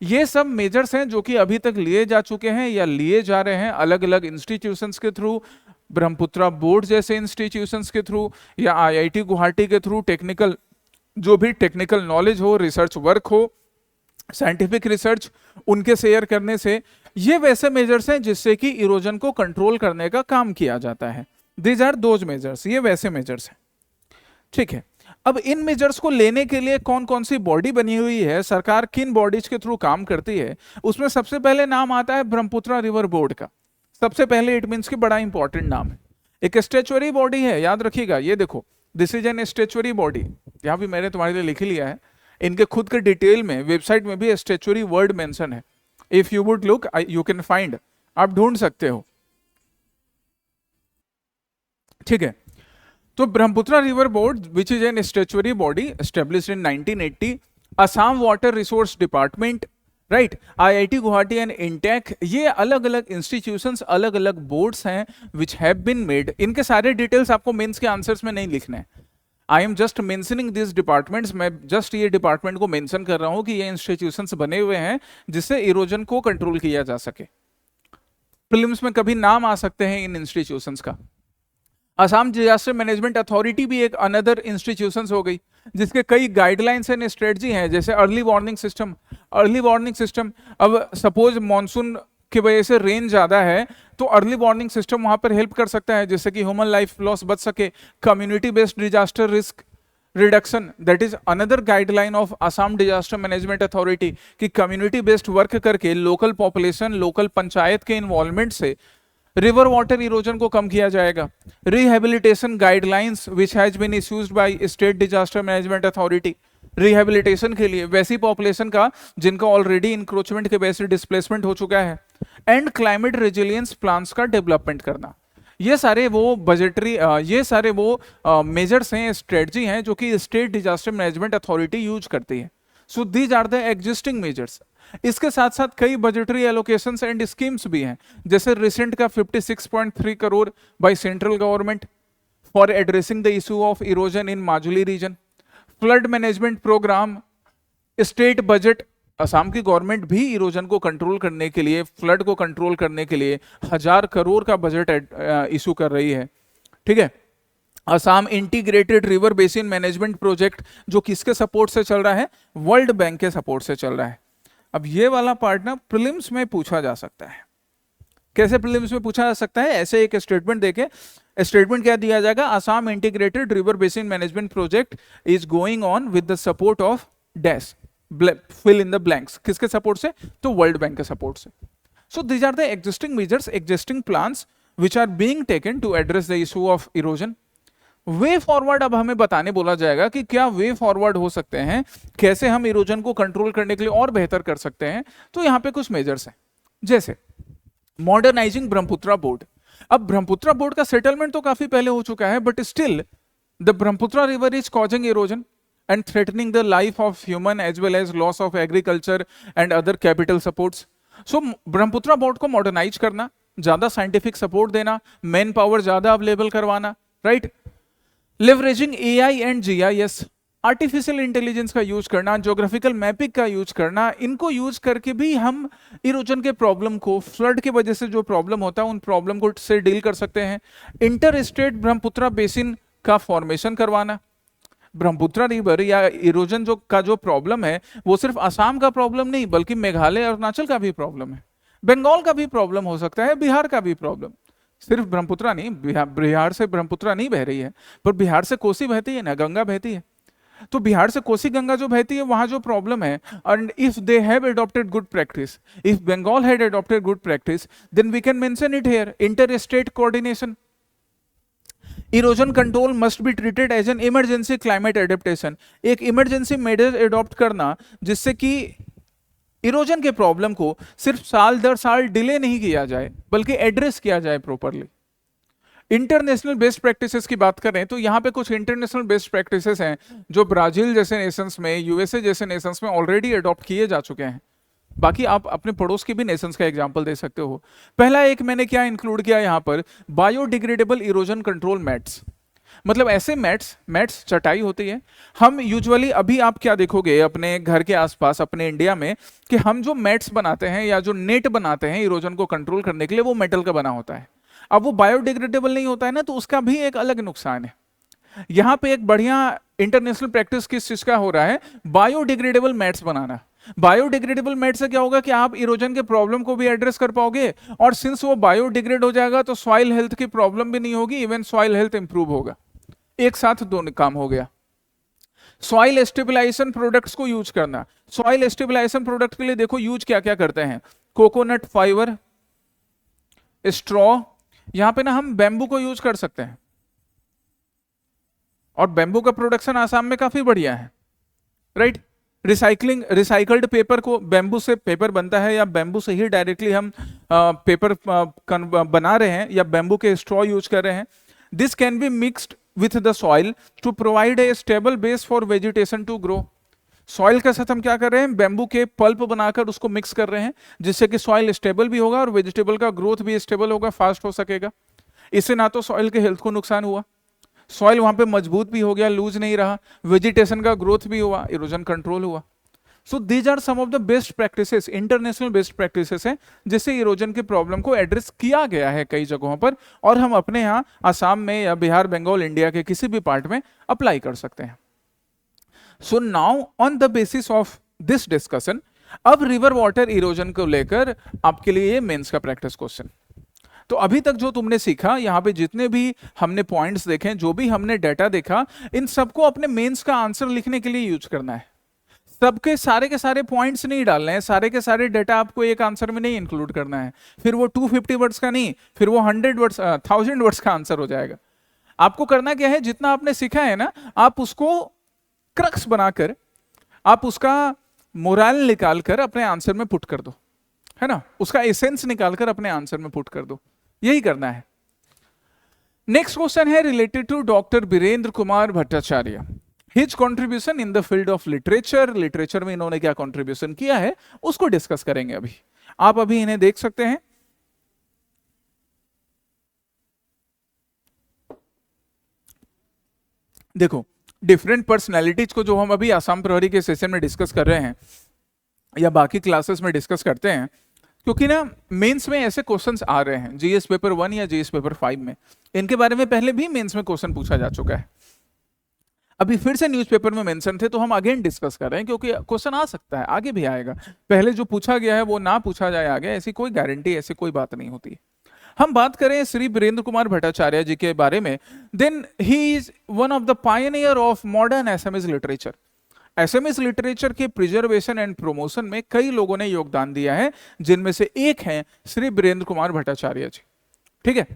ये सब मेजर्स हैं जो कि अभी तक लिए जा चुके हैं या लिए जा रहे हैं अलग अलग इंस्टीट्यूशंस के थ्रू, ब्रह्मपुत्रा बोर्ड जैसे इंस्टीट्यूशंस के थ्रू या आईआईटी गुवाहाटी के थ्रू, टेक्निकल जो भी टेक्निकल नॉलेज हो, रिसर्च वर्क हो, साइंटिफिक रिसर्च, उनके शेयर करने से ये वैसे मेजर्स हैं जिससे कि इरोजन को कंट्रोल करने का काम किया जाता है। दीज आर दोज मेजर्स, ये वैसे मेजर्स हैं। ठीक है, अब इन मेजर्स को लेने के लिए कौन कौन सी बॉडी बनी हुई है, सरकार किन बॉडीज के थ्रू काम करती है, उसमें सबसे पहले नाम आता है ब्रह्मपुत्रा रिवर बोर्ड का। सबसे पहले इट मींस कि बड़ा इंपॉर्टेंट नाम है। एक स्टेचुअरी बॉडी है, याद रखिएगा, ये देखो this is an statutory body, यहां भी मैंने तुम्हारे लिए लिख लिया है, इनके खुद के डिटेल में वेबसाइट में भी स्टेचुअरी वर्ड मेंशन है, if you would look you can find, आप ढूंढ सकते हो। ठीक है। तो Brahmaputra river board which is an statutory body established in 1980, Assam water resource department, right, IIT Guwahati and intake, ये अलग अलग इंस्टीट्यूशंस, अलग अलग बोर्ड्स हैं विच हैव बीन मेड। इनके सारे डिटेल्स आपको मेंस के आंसर्स में नहीं लिखने हैं। I am just mentioning this departments, मैं जस्ट ये डिपार्टमेंट को मेंशन कर रहा हूं कि ये इंस्टीट्यूशंस बने हुए हैं जिससे इरोजन को कंट्रोल किया जा सके। प्रीलिम्स में कभी नाम आ सकते हैं इन इंस्टीट्यूशंस का। असम डिजास्टर मैनेजमेंट अथॉरिटी भी एक अनदर इंस्टीट्यूशंस हो गई जिसके कई गाइडलाइंस एंड स्ट्रेटजी हैं, जैसे early warning system. Early warning system, अब सपोज मॉनसून की वजह से रेन ज्यादा है तो अर्ली वार्निंग सिस्टम वहां पर हेल्प कर सकता है जिससे कि ह्यूमन लाइफ लॉस बच सके। Community based disaster risk reduction, that is another guideline of Assam disaster management authority, कि कम्युनिटी बेस्ड वर्क करके लोकल पॉपुलेशन, लोकल पंचायत के इन्वॉल्वमेंट से रिवर वाटर इरोजन को कम किया जाएगा। Rehabilitation guidelines which has been issued by state disaster management authority, rehabilitation के लिए वैसी पॉपुलेशन का जिनका ऑलरेडी इंक्रोचमेंट के वजह से डिस्प्लेसमेंट हो चुका है। एंड क्लाइमेट रेजिलियंस प्लान्स का डेवलपमेंट करना। ये सारे वो बजटरी, ये सारे वो मेजर्स हैं, स्ट्रेटजी हैं जो कि state disaster management authority use करती है। So these are the existing measures. इसके साथ साथ कई बजटरी एलोकेशंस एंड स्कीम्स भी हैं, जैसे रिसेंट का 56.3 crore by central government for addressing the issue of erosion in Majuli region. Flood management programme, state budget, Assam की गवर्नमेंट भी इरोजन को कंट्रोल करने के लिए, फ्लड को कंट्रोल करने के लिए 1000 करोड़ का बजट इशू कर रही है। ठीक है। Assam integrated river basin management project, जो किसके सपोर्ट से चल रहा है? वर्ल्ड बैंक के सपोर्ट से चल रहा है। अब ये वाला पार्ट ना प्रीलिम्स में पूछा जा सकता है। कैसे प्रीलिम्स में पूछा जा सकता है? ऐसे एक स्टेटमेंट देके, स्टेटमेंट क्या दिया जाएगा? Assam integrated river basin management project is going on with the support of dash, fill in the blanks. किसके सपोर्ट से? तो वर्ल्ड बैंक के सपोर्ट से। So these are the existing measures, existing plans which are being taken to address the issue of erosion. Way forward अब हमें बताने बोला जाएगा कि क्या वे फॉरवर्ड हो सकते हैं, कैसे हम इरोजन को कंट्रोल करने के लिए और बेहतर कर सकते हैं। तो यहां पे कुछ मेजर्स हैं, जैसे मॉडर्नाइजिंग ब्रह्मपुत्र बोर्ड। अब ब्रह्मपुत्र बोर्ड का सेटलमेंट तो काफी पहले हो चुका है, but still the Brahmaputra river is causing erosion and threatening the life of human as well as loss of agriculture and other capital supports. So Brahmaputra board को मॉडर्नाइज करना, ज्यादा साइंटिफिक सपोर्ट देना, मैन पावर ज्यादा अवेलेबल करवाना, right. Leveraging AI and GIS, artificial intelligence का use करना, geographical mapping का use करना, इनको यूज करके भी हम इरोजन के प्रॉब्लम को, फ्लड की वजह से जो प्रॉब्लम होता है उन प्रॉब्लम को से डील कर सकते हैं। इंटर स्टेट ब्रह्मपुत्र बेसिन का फॉर्मेशन करवाना। ब्रह्मपुत्र रिवर या इरोजन जो प्रॉब्लम है वो सिर्फ असम का प्रॉब्लम नहीं, बल्कि मेघालय और अरुणाचल का भी प्रॉब्लम है, बंगाल का भी प्रॉब्लम हो सकता है, बिहार का भी प्रॉब्लम। सिर्फ ब्रह्मपुत्र नहीं, बिहार से ब्रह्मपुत्र नहीं बह रही है, पर बिहार से कोसी बहती है ना, गंगा बहती है। तो बिहार से कोसी गंगा जो बहती है वहां जो प्रॉब्लम है, and if they have adopted good practice, if Bengal had adopted good practice, then we can mention it here. Inter state coordination. Erosion control must be treated as an emergency climate adaptation. एक emergency measure adopt करना जिससे कि erosion के problem को सिर्फ साल दर साल delay नहीं किया जाए, बल्कि एड्रेस किया जाए प्रॉपरली। इंटरनेशनल बेस्ट प्रैक्टिसेस की बात करें तो यहाँ पे कुछ इंटरनेशनल बेस्ट प्रैक्टिसेस हैं जो ब्राजील जैसे नेशंस में, यूएसए जैसे नेशंस में ऑलरेडी अडॉप्ट किए जा चुके हैं। बाकी आप अपने पड़ोस के भी नेशंस का एग्जांपल दे सकते हो। पहला एक मैंने क्या इंक्लूड किया यहाँ पर, बायोडिग्रेडेबल इरोजन कंट्रोल मैट्स। मतलब ऐसे मैट्स चटाई होती है, हम यूजुअली, अभी आप क्या देखोगे अपने घर के आसपास अपने इंडिया में, कि हम जो मैट्स बनाते हैं या जो नेट बनाते हैं इरोजन को कंट्रोल करने के लिए, वो मेटल का बना होता है। अब वो बायोडिग्रेडेबल नहीं होता है ना, तो उसका भी एक अलग नुकसान है। यहाँ पे एक बढ़िया इंटरनेशनल प्रैक्टिस किस चीज का हो रहा है, बायोडिग्रेडेबल मैट्स बनाना। बायोडिग्रेडेबल मैट से क्या होगा कि आप इरोजन के प्रॉब्लम को भी एड्रेस कर पाओगे, और सिंस वो बायोडिग्रेड हो जाएगा तो सॉइल हेल्थ की प्रॉब्लम भी नहीं होगी, इवन सॉइल हेल्थ इंप्रूव होगा। एक साथ दोनों काम हो गया। सॉइल स्टेबलाइजेशन प्रोडक्ट्स को यूज करना। सॉइल स्टेबलाइजेशन प्रोडक्ट के लिए देखो यूज क्या क्या करते हैं, कोकोनट फाइबर, स्ट्रॉ। यहां पे ना हम बैम्बू को यूज कर सकते हैं, और बैम्बू का प्रोडक्शन आसाम में काफी बढ़िया है, राइट। रिसाइकलिंग, रिसाइकल्ड पेपर को, बैम्बू से पेपर बनता है या बैम्बू से ही डायरेक्टली हम पेपर बना रहे हैं, या बैम्बू के स्ट्रॉ यूज कर रहे हैं। This can be mixed with the soil to provide a stable base for vegetation to grow. Soil के साथ हम क्या कर रहे हैं, बेम्बू के पल्प बनाकर उसको मिक्स कर रहे हैं, जिससे कि सॉइल स्टेबल भी होगा और वेजिटेबल का ग्रोथ भी स्टेबल होगा, फास्ट हो सकेगा। इससे ना तो सॉइल के हेल्थ को नुकसान हुआ, सॉइल वहां पे मजबूत भी हो गया, लूज नहीं रहा, वेजिटेशन का ग्रोथ भी हुआ, इरोजन कंट्रोल हुआ। So these are some of the best practices, international best practices हैं, जिससे इरोजन की प्रॉब्लम को एड्रेस किया गया है कई जगहों पर, और हम अपने यहाँ आसाम में या बिहार, बंगाल, इंडिया के किसी भी पार्ट में अप्लाई कर सकते हैं। So now on the basis of this discussion, अब रिवर वाटर इरोजन को लेकर आपके लिए ये मेंस का प्रैक्टिस क्वेश्चन। तो अभी तक जो तुमने सीखा, यहाँ पे जितने भी हमने पॉइंट्स देखे, जो भी हमने डाटा देखा, इन सबको अपने मेंस का आंसर लिखने के लिए यूज करना है। सबके सारे के सारे पॉइंट्स नहीं डालने हैं, सारे के सारे डाटा आपको एक आंसर में नहीं इंक्लूड करना है, फिर वो 250 वर्ड्स का नहीं, फिर वो 100 वर्ड्स 1000 वर्ड्स का आंसर हो जाएगा। आपको करना क्या है, जितना आपने सीखा है ना, आप उसको क्रक्स बनाकर, आप उसका मोरल निकालकर अपने आंसर में पुट कर दो, है ना, उसका एसेंस निकालकर अपने आंसर में पुट कर दो, यही करना है। नेक्स्ट क्वेश्चन है related to doctor Birendra Kumar Bhattacharya, his contribution in the field of literature. Literature में इन्होंने क्या कंट्रीब्यूशन किया है उसको डिस्कस करेंगे अभी। आप अभी इन्हें देख सकते हैं। देखो, डिफरेंट पर्सनैलिटीज को जो हम अभी आसाम प्रहरी के सेशन में डिस्कस कर रहे हैं या बाकी क्लासेस में डिस्कस करते हैं, क्योंकि ना मेंस में ऐसे क्वेश्चंस आ रहे हैं, जीएस पेपर 1 या जीएस पेपर 5 में, इनके बारे में पहले भी मेंस में क्वेश्चन पूछा जा चुका है, अभी फिर से न्यूज़पेपर में मेंशन थे तो हम अगेन डिस्कस कर रहे हैं, क्योंकि क्वेश्चन आ सकता है, आगे भी आएगा। पहले जो पूछा गया है वो ना पूछा जाए आगे, ऐसी कोई गारंटी, ऐसी कोई बात नहीं होती। हम बात करें श्री बीरेंद्र कुमार भट्टाचार्य जी के बारे में, then he is one of the pioneer of modern SMS literature. SMS literature के प्रिजर्वेशन एंड प्रमोशन में कई लोगों ने योगदान दिया है, जिनमें से एक हैं श्री बीरेंद्र कुमार भट्टाचार्य जी। ठीक है,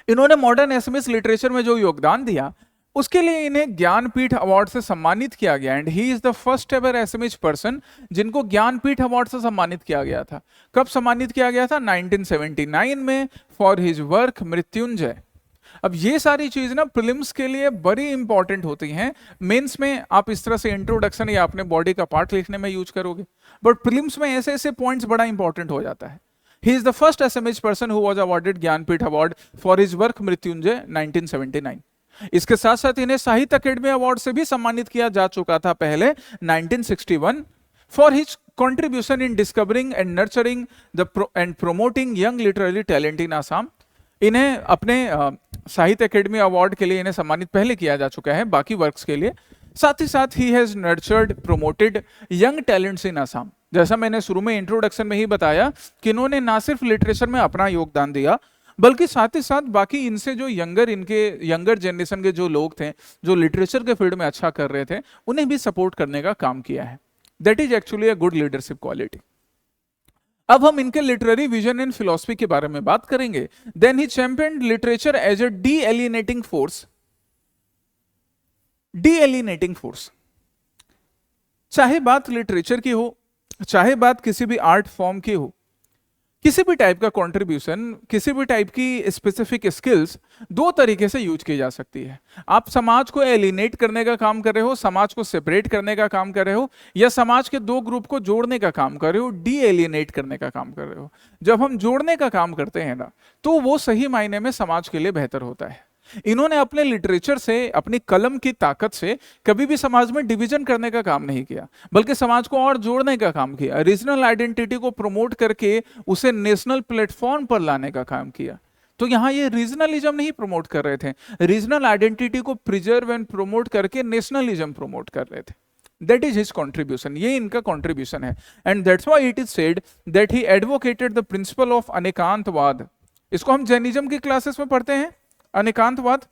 इन्होंने मॉडर्न एसएमएस लिटरेचर में जो योगदान दिया उसके लिए इन्हें ज्ञानपीठ अवार्ड से सम्मानित किया गया, and he is the first ever SMS person जिनको ज्ञानपीठ अवार्ड से सम्मानित किया गया था। कब सम्मानित किया गया था? 1979 में, फॉर हिज वर्क मृत्युंजय। अब ये सारी चीज ना प्रीलिम्स के लिए बड़ी इंपॉर्टेंट होती हैं। मेंस में आप इस तरह से इंट्रोडक्शन या अपने बॉडी का पार्ट लिखने में यूज करोगे, बट प्रीलिम्स में ऐसे ऐसे पॉइंट्स बड़ा इंपॉर्टेंट हो जाता है। He is the first SMS person who was awarded Jnanpith award for his work Mrityunjay 1979। इसके साथ साथ इन्हें साहित्य अकेडमी अवार्ड से भी सम्मानित किया जा चुका था पहले 1961 for his contribution in discovering and nurturing and promoting young literary talent in Assam. इन्हें अपने साहित्य अकेडमी अवार्ड के लिए इन्हें सम्मानित पहले किया जा चुका है बाकी वर्क्स के लिए। साथ ही साथ he has nurtured promoted young talents इन आसाम। जैसा मैंने शुरू में इंट्रोडक्शन में ही बताया कि इन्होंने ना सिर्फ लिटरेचर में अपना योगदान दिया, बल्कि साथ ही साथ बाकी इनसे जो यंगर जनरेशन के जो लोग थे, जो लिटरेचर के फील्ड में अच्छा कर रहे थे, उन्हें भी सपोर्ट करने का काम किया है। That is actually a good leadership quality. अब हम इनके लिटरेरी विजन एंड फिलॉसफी के बारे में बात करेंगे। Then he champion literature as a de alienating force. De alienating force, चाहे बात लिटरेचर की हो, चाहे बात किसी भी आर्ट फॉर्म की हो, किसी भी टाइप का कंट्रीब्यूशन, किसी भी टाइप की स्पेसिफिक स्किल्स दो तरीके से यूज की जा सकती है। आप समाज को एलिनेट करने का काम कर रहे हो, समाज को सेपरेट करने का काम कर रहे हो, या समाज के दो ग्रुप को जोड़ने का काम कर रहे हो, डी एलिनेट करने का काम कर रहे हो। जब हम जोड़ने का काम करते हैं ना, तो वो सही मायने में समाज के लिए बेहतर होता है। इन्होंने अपने लिटरेचर से, अपनी कलम की ताकत से कभी भी समाज में डिवीजन करने का काम नहीं किया, बल्कि समाज को और जोड़ने का काम किया। रीजनल आइडेंटिटी को प्रमोट करके उसे नेशनल प्लेटफॉर्म पर लाने का काम किया। तो यहां ये रीजनलिज्म नहीं प्रमोट कर रहे थे, रीजनल आइडेंटिटी को प्रिजर्व एंड प्रमोट करके नेशनलिज्म प्रमोट कर रहे थे। दैट इज हिज कॉन्ट्रीब्यूशन, ये इनका कॉन्ट्रीब्यूशन है। And that's why it is said that he advocated the principle of Anekantavada. इसको हम जैनिज्म की क्लासेस में पढ़ते हैं, अनेकांतवाद।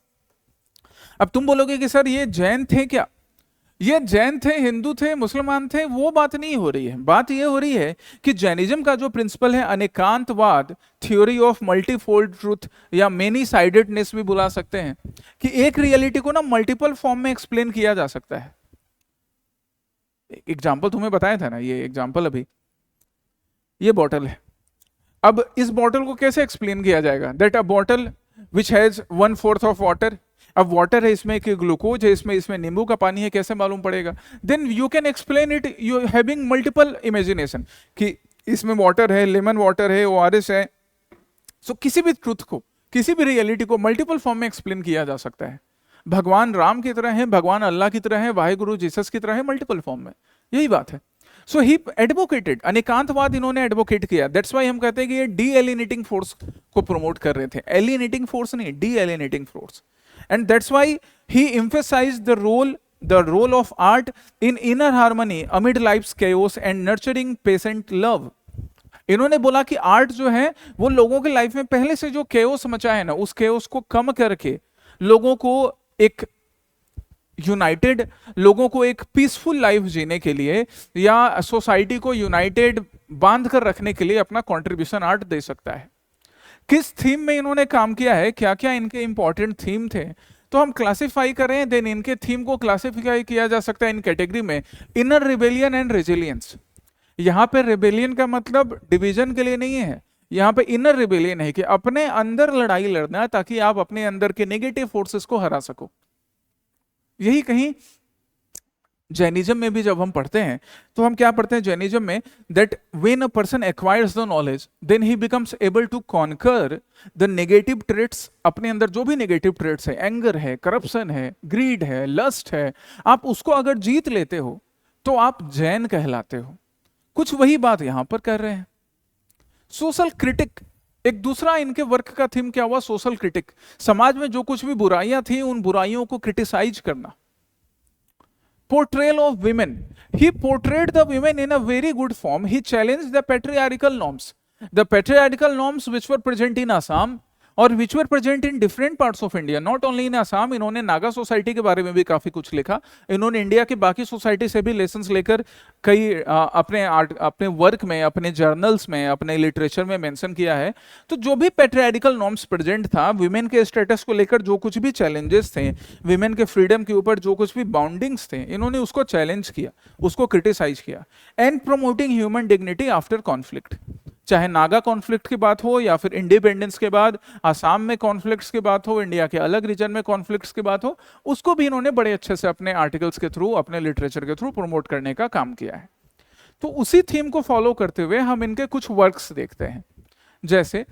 अब तुम बोलोगे कि सर ये जैन थे क्या? ये जैन थे, हिंदू थे, मुसलमान थे, वो बात नहीं हो रही है। बात ये हो रही है कि जैनिज्म का जो प्रिंसिपल है अनेकांतवाद, थ्योरी ऑफ मल्टीफोल्ड ट्रूथ या मेनी साइडेडनेस भी बुला सकते हैं, कि एक रियलिटी को ना मल्टीपल फॉर्म में एक्सप्लेन किया जा सकता है। एग्जाम्पल तुम्हें बताया था ना, ये एग्जाम्पल अभी, ये बॉटल है। अब इस बॉटल को कैसे एक्सप्लेन किया जाएगा? That a bottle which has 1/4 of water. अब वाटर है इसमें कि ग्लूकोज है इसमें, इसमें नींबू का पानी है, कैसे मालूम पड़ेगा? Then you can explain it you having multiple imagination कि इसमें वाटर है, लेमन वाटर है, ओआरएस है। सो किसी भी ट्रुथ को, किसी भी रियलिटी को मल्टीपल फॉर्म में एक्सप्लेन किया जा सकता है। भगवान राम की तरह है, भगवान अल्लाह की तरह है, वाहिगुरु जीसस की तरह है, मल्टीपल फॉर्म में, यही बात है। सो ही एडवोकेटेड, अनेकांतवाद इन्होंने एडवोकेट किया। दैट्स वाई हम कहते हैं कि ये डी एलिनेटिंग फोर्स को प्रमोट कर रहे थे, एलिनेटिंग फोर्स नहीं, de alienating force. And that's why he emphasized the role of art in inner harmony amid life's chaos and nurturing patient love। इन्होंने बोला कि आर्ट जो है वो लोगों के लाइफ में पहले से जो केओस मचा है ना, उस केओस को कम करके लोगों को एक यूनाइटेड, लोगों को एक पीसफुल लाइफ जीने के लिए या सोसाइटी को यूनाइटेड बांध कर रखने के लिए अपना कंट्रीब्यूशन आर्ट दे सकता है। किस थीम में इन्होंने काम किया है, क्या क्या इनके इंपॉर्टेंट थीम थे, तो हम क्लासिफाई करें, देन इनके थीम को क्लासिफाई किया जा सकता है इन कैटेगरी में, इनर रिबेलियन एंड रेजिलियंस। यहाँ पे रिबेलियन का मतलब डिवीजन के लिए नहीं है, यहाँ पे इनर रिबेलियन है कि अपने अंदर लड़ाई लड़ना ताकि आप अपने अंदर के नेगेटिव फोर्सेस को हरा सको। यही कहीं जैनिज्म में भी जब हम पढ़ते हैं तो हम क्या पढ़ते हैं जैनिज्म में, that when a person acquires the knowledge then he becomes able to conquer the negative traits. अपने अंदर जो भी नेगेटिव ट्रेट्स है, एंगर है, करप्शन है, ग्रीड है, लस्ट है, आप उसको अगर जीत लेते हो तो आप जैन कहलाते हो। कुछ वही बात यहां पर कर रहे हैं। सोशल क्रिटिक, एक दूसरा इनके वर्क का थीम क्या हुआ, सोशल क्रिटिक। समाज में जो कुछ भी बुराइयां थी उन बुराइयों को क्रिटिसाइज करना। Portrayal of women, he portrayed the women in a very good form. He challenged the patriarchal norms which were present in Assam और which were present in different parts of India, not only in Assam। इन्होंने Naga society के बारे में भी काफी कुछ लिखा। इन्होंने इंडिया की बाकी सोसाइटी से भी लेसन्स लेकर कई अपने वर्क में, अपने जर्नल्स में, अपने लिटरेचर में मेंशन किया है। तो जो भी पैट्रियार्कल नॉर्म्स प्रेजेंट था, विमेन के स्टेटस को लेकर जो कुछ भी चैलेंजेस थे, विमेन के फ्रीडम के ऊपर जो कुछ भी बाउंडिंग्स थे, इन्होंने उसको चैलेंज किया, उसको क्रिटिसाइज किया। And promoting human dignity after conflict, चाहे नागा कॉन्फ्लिक्ट की बात हो या फिर इंडिपेंडेंस के बाद आसाम में कॉन्फ्लिक्ट्स की बात हो, इंडिया के अलग रीजन में कॉन्फ्लिक्ट्स की बात हो, उसको भी इन्होंने बड़े अच्छे से अपने आर्टिकल्स के थ्रू, अपने लिटरेचर के थ्रू प्रमोट करने का काम किया है। तो उसी थीम को फॉलो करते हुए हम इनके कुछ वर्क्स देखते हैं, जैसे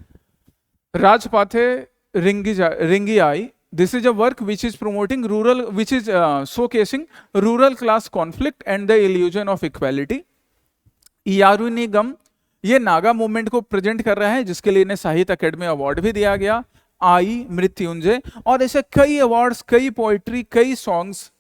Rajpathe Ringiai. This is a work which is promoting rural, which is showcasing rural class conflict and the illusion of equality. Iyaruingam, ये नागा मूवमेंट को प्रेजेंट कर रहा है, जिसके लिए इन्हें साहित्य अकेडमी अवार्ड भी दिया गया। आई मृत्युंजय, और ऐसे कई अवार्ड्स, कई पोइट्री, कई सॉन्ग्स,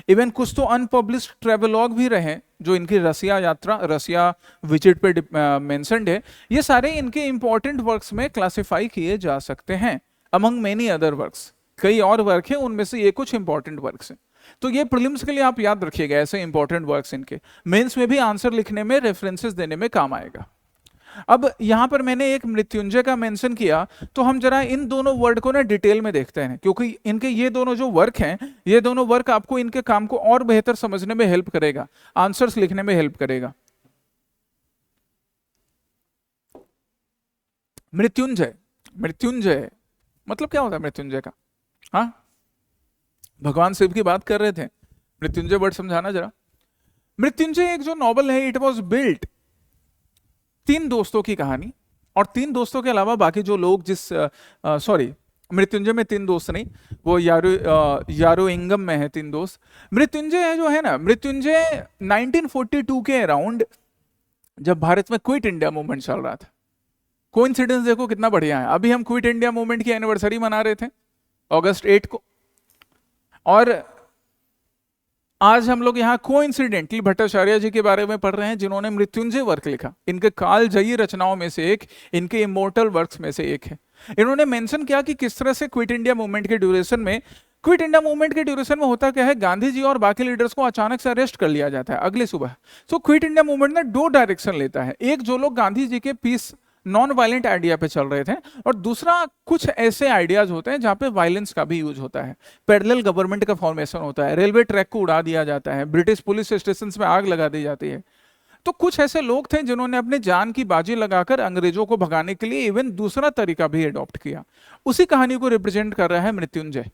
इवन कुछ तो अनपब्लिश्ड ट्रेवलॉग भी रहे जो इनकी रसिया यात्रा, रसिया विजिट पे मेंशन्ड है। ये सारे इनके इंपॉर्टेंट वर्क्स में क्लासिफाई किए जा सकते हैं अमंग मेनी अदर वर्क्स। कई और वर्क हैं, उनमें से ये कुछ इंपॉर्टेंट वर्क्स हैं। तो ये प्रीलिम्स के लिए आप याद रखिएगा, ऐसे इंपॉर्टेंट वर्क्स इनके। मेंस में भी आंसर लिखने में, रेफरेंसेस देने में काम आएगा। अब यहां पर मैंने एक मृत्युंजय का मेंशन किया, तो हम जरा इन दोनों वर्ड को ना डिटेल में देखते हैं, क्योंकि इनके ये दोनों जो वर्क हैं, ये दोनों वर्क आपको इनके काम को और बेहतर समझने में हेल्प करेगा, आंसर्स लिखने में हेल्प करेगा। मृत्युंजय, मृत्युंजय मतलब क्या होता है मृत्युंजय का? हाँ, भगवान शिव की बात कर रहे थे, मृत्युंजय वर्ड समझाना जरा। मृत्युंजय एक जो नॉवल है, इट वॉज बिल्ट, 3 दोस्तों की कहानी, और 3 दोस्तों के अलावा बाकी जो लोग सॉरी, मृत्युंजय में 3 दोस्त नहीं, वो यारुइंगम में है 3 दोस्त। मृत्युंजय जो है ना, मृत्युंजय 1942 के अराउंड, जब भारत में क्विट इंडिया मूवमेंट चल रहा था। कोइंसिडेंस देखो कितना बढ़िया है, अभी हम क्विट इंडिया मूवमेंट की एनिवर्सरी मना रहे थे अगस्त 8 को, और आज हम लोग यहाँ कोइंसिडेंटली भट्टाचार्य जी के बारे में पढ़ रहे हैं, जिन्होंने मृत्युंजय वर्क लिखा। इनके कालजयी रचनाओं में से एक, इनके इमोर्टल वर्क्स में से एक है। इन्होंने मेंशन किया कि किस तरह से क्विट इंडिया मूवमेंट के ड्यूरेशन में, क्विट इंडिया मूवमेंट के ड्यूरेशन में होता क्या है, गांधी जी और बाकी लीडर्स को अचानक से अरेस्ट कर लिया जाता है अगली सुबह। तो क्विट इंडिया मूवमेंट ने 2 डायरेक्शन लेता है, एक जो लोग गांधी जी के पीस नॉन वायलेंट आइडिया पे चल रहे थे, और दूसरा कुछ ऐसे आइडियाज होते हैं जहां पे वायलेंस का भी यूज होता है। पैरेलल गवर्नमेंट का फॉर्मेशन होता है, रेलवे ट्रैक को उड़ा दिया जाता है, ब्रिटिश पुलिस स्टेशन में आग लगा दी जाती है। तो कुछ ऐसे लोग थे जिन्होंने अपने जान की बाजी लगाकर अंग्रेजों को भगाने के लिए इवन दूसरा तरीका भी अडॉप्ट किया। उसी कहानी को रिप्रेजेंट कर रहा है मृत्युंजय।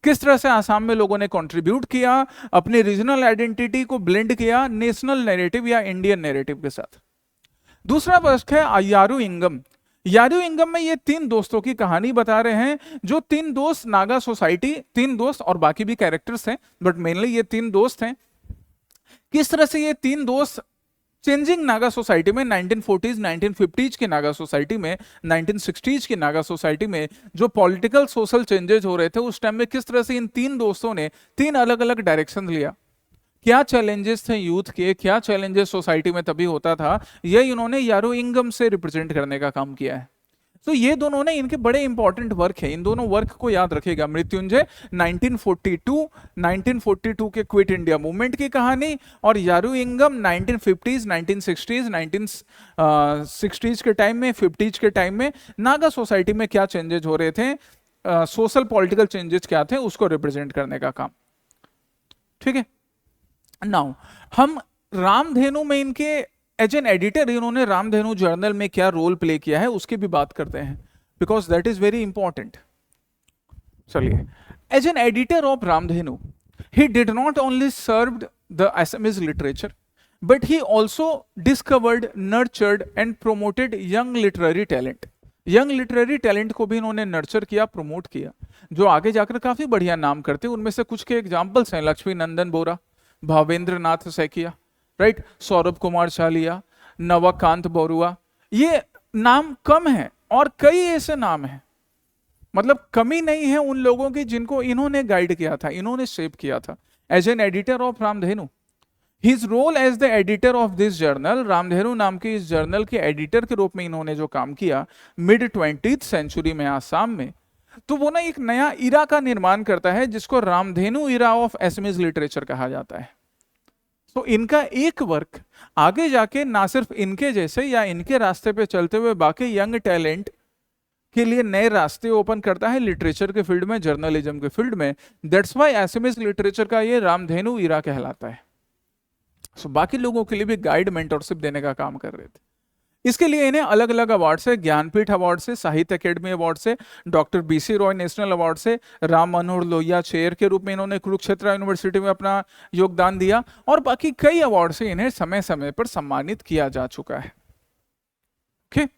किस तरह से आसाम में लोगों ने कंट्रीब्यूट किया, अपनी रीजनल आइडेंटिटी को ब्लेंड किया नेशनल नैरेटिव या इंडियन नैरेटिव के साथ। दूसरा पक्ष है यारू इंगम। यारू इंगम में ये तीन दोस्तों की कहानी बता रहे हैं, जो तीन दोस्त नागा सोसाइटी, तीन दोस्त और बाकी भी कैरेक्टर्स हैं बट मेनली ये तीन दोस्त हैं। किस तरह से ये तीन दोस्त चेंजिंग नागा सोसाइटी में 1940s 1950s की नागा सोसाइटी में 1960s की नागा सोसाइटी में जो पॉलिटिकल सोशल चेंजेस हो रहे थे उस टाइम में, किस तरह से इन तीन दोस्तों ने तीन अलग अलग डायरेक्शन लिया, क्या चैलेंजेस थे यूथ के, क्या चैलेंजेस सोसाइटी में तभी होता था, ये इन्होंने यारू इंगम से रिप्रेजेंट करने का काम किया है। तो ये दोनों ने इनके बड़े इंपॉर्टेंट वर्क है, इन दोनों वर्क को याद रखिएगा। मृत्युंजय 1942 के क्विट इंडिया मूवमेंट की कहानी, और यारू इंगम 1950s 1960s 1960s के टाइम में, 50s के टाइम में नागा सोसाइटी में क्या चेंजेस हो रहे थे, सोशल पॉलिटिकल चेंजेस क्या थे, उसको रिप्रेजेंट करने का काम। ठीक है, नाउ हम रामधेनु में इनके एज एन एडिटर, इन्होंने रामधेनु जर्नल में क्या रोल प्ले किया है उसकी भी बात करते हैं, because that is very important. चलिए, as an editor of Ramdhenu, he did not only served the Assamese literature, but he also discovered, nurtured and promoted young literary talent. Young literary talent को भी इन्होंने नर्चर किया, promote किया, जो आगे जाकर काफी बढ़िया नाम करते हैं। उनमें से कुछ के एग्जाम्पल्स हैं लक्ष्मी नंदन बोरा, भावेंद्र नाथ सैकिया, राइट, सौरभ कुमार चालिया, नवाकांत बोरुआ। ये नाम कम है और कई ऐसे नाम हैं, मतलब कमी नहीं है उन लोगों की जिनको इन्होंने गाइड किया था, इन्होंने शेप किया था। As an editor of Ramdhenu, his role as the editor of this journal, Ramdhenu नाम के इस जर्नल के एडिटर के रूप में इन्होंने जो काम किया मिड 20th सेंचुरी में आसाम में, तो वो ना एक नया इरा का निर्माण करता है जिसको Ramdhenu era of Assamese literature कहा जाता है। तो इनका एक वर्क आगे जाके ना सिर्फ इनके जैसे या इनके रास्ते पे चलते हुए बाकी यंग टैलेंट के लिए नए रास्ते ओपन करता है लिटरेचर के फील्ड में, जर्नलिज्म के फील्ड में। दैट्स व्हाई असमीज लिटरेचर का ये रामधेनु इरा कहलाता है। सो बाकी लोगों के लिए भी गाइड मेंटरशिप देने का काम कर रहे थे। इसके लिए इन्हें अलग अलग अवार्ड से, ज्ञानपीठ अवार्ड से, साहित्य अकेडमी अवार्ड से, doctor BC Roy national award से, राम मनोहर लोहिया चेयर के रूप में इन्होंने कुरुक्षेत्र यूनिवर्सिटी में अपना योगदान दिया, और बाकी कई अवार्ड से इन्हें समय समय पर सम्मानित किया जा चुका है। ओके,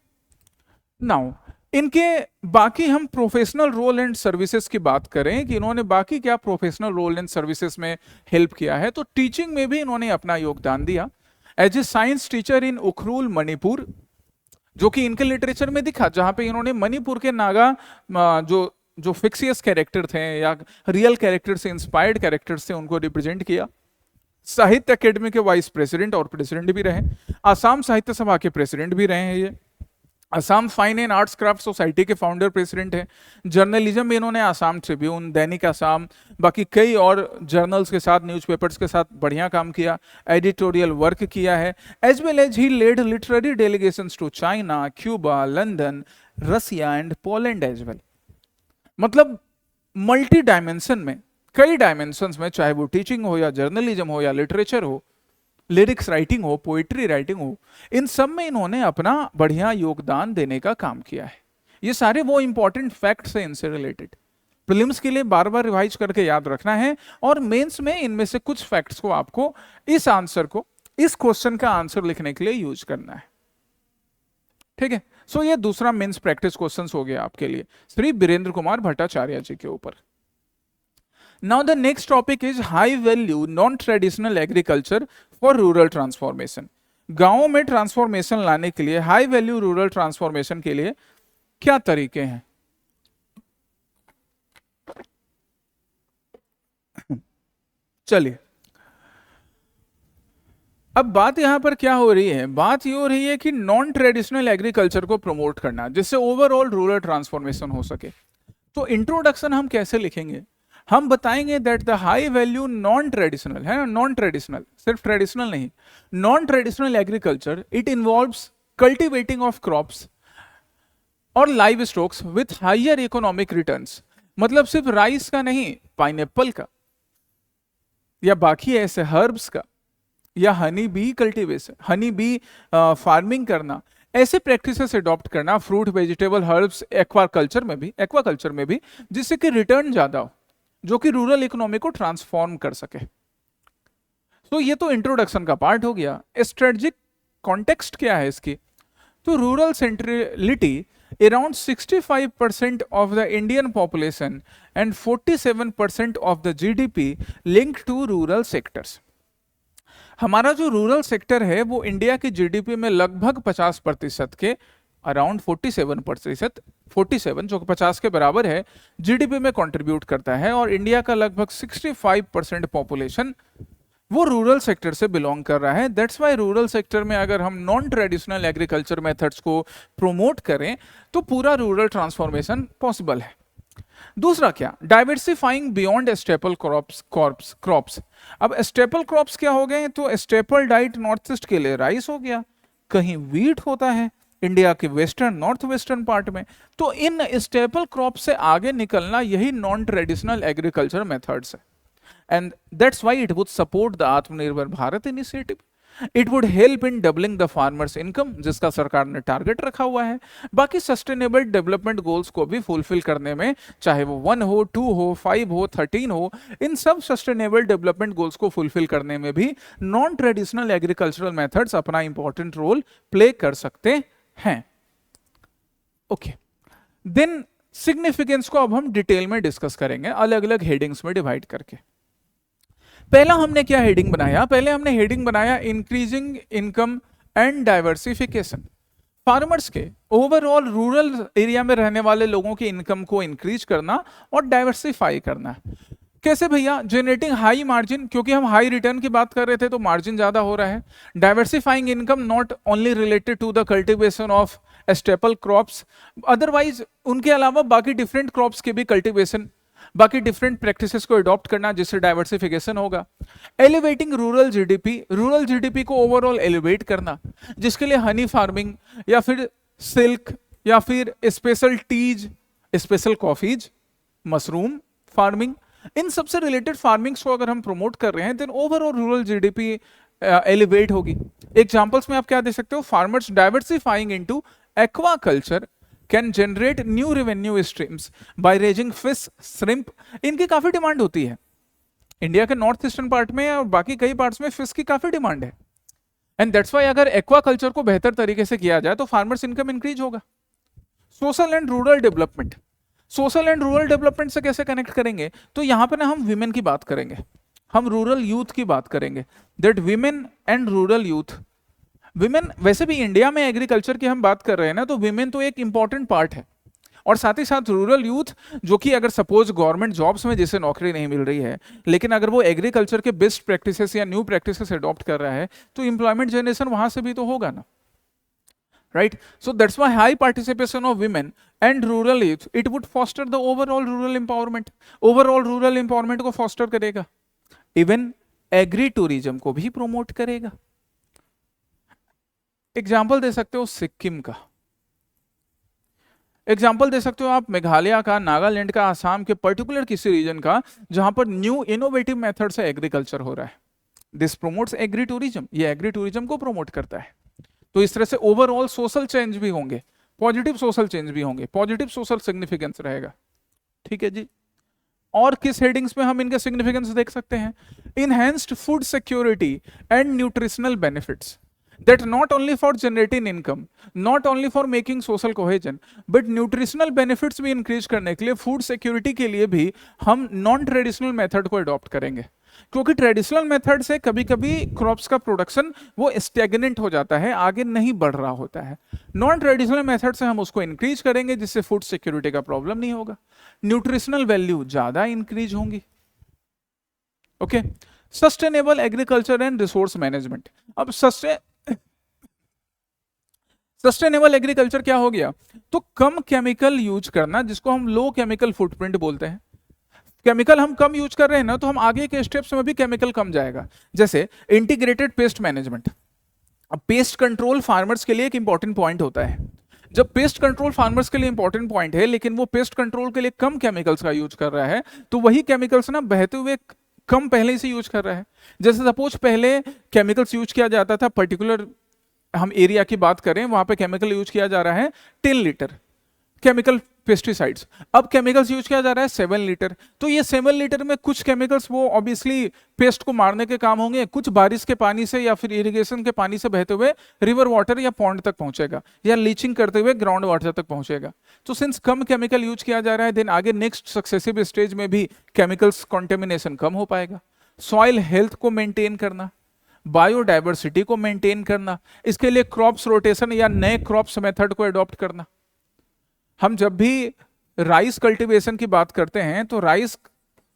नाउ इनके बाकी हम प्रोफेशनल रोल एंड सर्विसेज की बात करें कि इन्होंने बाकी क्या प्रोफेशनल रोल एंड सर्विसेज में हेल्प किया है, तो टीचिंग में भी इन्होंने अपना योगदान दिया। As a science teacher in Ukhrul Manipur, जो कि इनके लिटरेचर में दिखा, जहां पे इन्होंने मणिपुर के नागा जो फिक्सियस कैरेक्टर थे या रियल कैरेक्टर से इंस्पायर्ड कैरेक्टर्स थे उनको रिप्रेजेंट किया। साहित्य अकेडमी के वाइस प्रेसिडेंट और प्रेसिडेंट भी रहे, आसाम साहित्य सभा के प्रेसिडेंट भी रहे हैं ये, Assam fine and arts craft society के फाउंडर प्रेसिडेंट हैं। जर्नलिज्म में इन्होंने आसाम ट्रिब्यून, दैनिक आसाम, बाकी कई और जर्नल्स के साथ, न्यूज़पेपर्स के साथ बढ़िया काम किया, एडिटोरियल वर्क किया है। As well as he led literary delegations to China, Cuba, London, Russia and Poland as well. मतलब मल्टी डायमेंशन में, कई डायमेंशंस में, चाहे वो टीचिंग हो या जर्नलिज्म हो या लिटरेचर हो, लिरिक्स राइटिंग हो, पोइट्री राइटिंग हो, इन सब में इन्होंने अपना बढ़िया योगदान देने का काम किया है। ये सारे वो इंपॉर्टेंट फैक्ट्स हैं इनसे रिलेटेड, प्रीलिम्स के लिए बार बार रिवाइज करके याद रखना है, और मेंस में इनमें से कुछ फैक्ट्स को आपको इस आंसर को, इस क्वेश्चन का आंसर लिखने के लिए यूज करना है। ठीक है, सो ये दूसरा मेंस प्रैक्टिस क्वेश्चन हो गया आपके लिए श्री बीरेंद्र कुमार भट्टाचार्य जी के ऊपर। Now the next topic is high value non-traditional agriculture for rural transformation. गांवों में ट्रांसफॉर्मेशन लाने के लिए, हाई वैल्यू रूरल ट्रांसफॉर्मेशन के लिए क्या तरीके हैं? चलिए, अब बात यहां पर क्या हो रही है? बात ये हो रही है कि नॉन ट्रेडिशनल एग्रीकल्चर को प्रमोट करना, जिससे ओवरऑल रूरल ट्रांसफॉर्मेशन हो सके। तो इंट्रोडक्शन हम कैसे लिखेंगे? हम बताएंगे that the high value non traditional, है ना, नॉन ट्रेडिशनल, सिर्फ ट्रेडिशनल नहीं, non traditional agriculture it involves cultivating of crops और livestocks with higher economic returns. मतलब सिर्फ राइस का नहीं, पाइनएप्पल का या बाकी ऐसे हर्ब्स का, या honey bee cultivation, Honey bee farming करना, ऐसे प्रैक्टिसेस अडॉप्ट करना फ्रूट वेजिटेबल हर्ब्स एक्वाकल्चर में भी जिससे कि रिटर्न ज्यादा हो, जो कि रूरल इकोनॉमी को ट्रांसफॉर्म कर सके। तो ये तो इंट्रोडक्शन का पार्ट हो गया। स्ट्रेटजिक कॉन्टेक्स्ट क्या है इसकी? तो rural centrality around 65% of the Indian population and 47% of the GDP linked to rural sectors। हमारा जो रूरल सेक्टर है वो इंडिया की जीडीपी में लगभग 50% के अराउंड 47%, 47 जो 50 के बराबर है जीडीपी में कंट्रीब्यूट करता है, और इंडिया का लगभग 65% पॉपुलेशन वो रूरल सेक्टर से बिलोंग कर रहा है। दैट्स वाई रूरल सेक्टर में अगर हम नॉन ट्रेडिशनल एग्रीकल्चर मेथड्स को प्रोमोट करें तो पूरा रूरल ट्रांसफॉर्मेशन पॉसिबल है। दूसरा क्या? Diversifying beyond staple crops. अब स्टेपल क्रॉप्स क्या हो गए? तो स्टेपल डाइट नॉर्थ ईस्ट के लिए राइस हो गया, कहीं व्हीट होता है इंडिया के वेस्टर्न नॉर्थ वेस्टर्न पार्ट में। तो इन स्टेपल क्रॉप से आगे निकलना यही नॉन ट्रेडिशनल एग्रीकल्चर मेथड्स है, and that's why it would support the Atmanirbhar Bharat initiative. It would help in doubling the farmers income, जिसका सरकार ने टारगेट रखा हुआ है। बाकी सस्टेनेबल डेवलपमेंट गोल्स को भी फुलफिल करने में, चाहे वो 1 हो, 2 हो, 5 हो, 13 हो, इन सब सस्टेनेबल डेवलपमेंट गोल्स को फुलफिल करने में भी नॉन ट्रेडिशनल एग्रीकल्चरल मेथड्स अपना इंपॉर्टेंट रोल प्ले कर सकते हैं। ओके, देन सिग्निफिकेंस को अब हम डिटेल में डिस्कस करेंगे अलग अलग हेडिंग्स में डिवाइड करके। पहला हमने क्या हेडिंग बनाया? पहले हमने हेडिंग बनाया increasing income and diversification. Farmers के ओवरऑल रूरल एरिया में रहने वाले लोगों की इनकम को इंक्रीज करना और डाइवर्सिफाई करना। कैसे भैया? जनरेटिंग हाई मार्जिन, क्योंकि हम हाई रिटर्न की बात कर रहे थे तो मार्जिन ज्यादा हो रहा है। Diversifying income not only related to the cultivation of staple crops, otherwise उनके अलावा बाकी डिफरेंट क्रॉप्स के भी कल्टीवेशन, बाकी डिफरेंट प्रैक्टिसेस को अडॉप्ट करना जिससे डाइवर्सिफिकेशन होगा। एलिवेटिंग रूरल जीडीपी को ओवरऑल एलिवेट करना, जिसके लिए हनी फार्मिंग या फिर सिल्क या फिर special teas, special coffees, mushroom farming, इन सबसे रिलेटेड फार्मिंग्स को अगर हम प्रमोट कर रहे हैं then overall rural GDP elevate होगी। एग्जांपल्स में आप क्या दे सकते हो? Farmers diversifying into aquaculture can generate new revenue streams by raising fish, shrimp. इनकी काफी डिमांड होती है इंडिया के नॉर्थ ईस्टर्न पार्ट में और बाकी कई पार्ट्स में फिश की काफी डिमांड है, एंड दैट्स वाई अगर एक्वाकल्चर को बेहतर तरीके से किया जाए तो फार्मर्स इनकम इंक्रीज होगा। Social and rural development, social and rural development से कैसे कनेक्ट करेंगे? तो यहां पर ना हम विमेन की बात करेंगे, हम रूरल यूथ की बात करेंगे। That women and rural youth, women वैसे भी इंडिया में एग्रीकल्चर की हम बात कर रहे हैं ना, तो विमेन तो एक इंपॉर्टेंट पार्ट है, और साथ ही साथ रूरल यूथ जो कि अगर सपोज गवर्नमेंट जॉब्स में जिसे नौकरी नहीं मिल रही है लेकिन अगर वो एग्रीकल्चर के बेस्ट प्रैक्टिसेस या न्यू प्रैक्टिसेस अडॉप्ट कर रहा है तो एम्प्लॉयमेंट जनरेशन वहां से भी तो होगा ना, right? So that's why high participation of women and rural youth, it would foster the overall rural empowerment, overall rural empowerment को फॉस्टर करेगा, इवन एग्री टूरिज्म को भी प्रोमोट करेगा। एग्जाम्पल दे सकते हो सिक्किम का, एग्जाम्पल दे सकते हो आप मेघालय का, नागालैंड का, आसाम के पर्टिकुलर किसी रीजन का जहां पर न्यू इनोवेटिव मेथड से एग्रीकल्चर हो रहा है। दिस प्रोमोट्स एग्री टूरिज्म, ये एग्री टूरिज्म को प्रोमोट करता है। तो इस तरह से ओवरऑल सोशल चेंज भी होंगे, पॉजिटिव सोशल चेंज भी होंगे, पॉजिटिव सोशल सिग्निफिकेंस रहेगा। ठीक है जी। और किस हेडिंग्स में हम इनके सिग्निफिकेंस देख सकते हैं? Enhanced food security and nutritional benefits, that not only for generating income, not only for making social cohesion, but nutritional benefits भी increase करने के लिए, फूड सिक्योरिटी के लिए भी हम नॉन ट्रेडिशनल मेथड को अडॉप्ट करेंगे, क्योंकि ट्रेडिशनल मेथड से कभी कभी क्रॉप्स का प्रोडक्शन वो स्टेगनेंट हो जाता है, आगे नहीं बढ़ रहा होता है। नॉन ट्रेडिशनल मेथड से हम उसको इंक्रीज करेंगे जिससे फूड सिक्योरिटी का प्रॉब्लम नहीं होगा, न्यूट्रिशनल वैल्यू ज्यादा इंक्रीज होंगी। Okay, sustainable agriculture and resource management. अब सस्टेनेबल एग्रीकल्चर क्या हो गया? तो कम केमिकल यूज करना, जिसको हम लो केमिकल फुटप्रिंट बोलते हैं। केमिकल हम कम यूज कर रहे हैं ना, तो हम आगे के स्टेप्स में भी केमिकल कम जाएगा। जैसे इंटीग्रेटेड पेस्ट मैनेजमेंट। अब पेस्ट कंट्रोल फार्मर्स के लिए एक इंपॉर्टेंट पॉइंट होता है। जब पेस्ट कंट्रोल फार्मर्स के लिए इंपॉर्टेंट पॉइंट है लेकिन वो पेस्ट कंट्रोल के लिए कम केमिकल्स का यूज कर रहा है, तो वही केमिकल्स ना बहते हुए कम पहले से यूज कर रहा है। जैसे सपोज पहले केमिकल्स यूज किया जाता था, पर्टिकुलर हम एरिया की बात करें, वहां पे केमिकल यूज किया जा रहा है 10 लीटर केमिकल पेस्टिसाइड्स, अब केमिकल्स यूज किया जा रहा है 7 लीटर। तो ये 7 लीटर में कुछ केमिकल्स वो ऑब्वियसली पेस्ट को मारने के काम होंगे, कुछ बारिश के पानी से या फिर इरिगेशन के पानी से बहते हुए रिवर वाटर या पॉन्ड तक पहुंचेगा, या लीचिंग करते हुए ग्राउंड वाटर तक पहुंचेगा। तो सिंस कम केमिकल यूज किया जा रहा है, देन आगे नेक्स्ट सक्सेसिव स्टेज में भी केमिकल्स कॉन्टेमिनेशन कम हो पाएगा। सॉइल हेल्थ को मेंटेन करना, बायोडाइवर्सिटी को मेंटेन करना, इसके लिए क्रॉप्स रोटेशन या नए क्रॉप्स मेथड को अडॉप्ट करना। हम जब भी राइस कल्टीवेशन की बात करते हैं तो राइस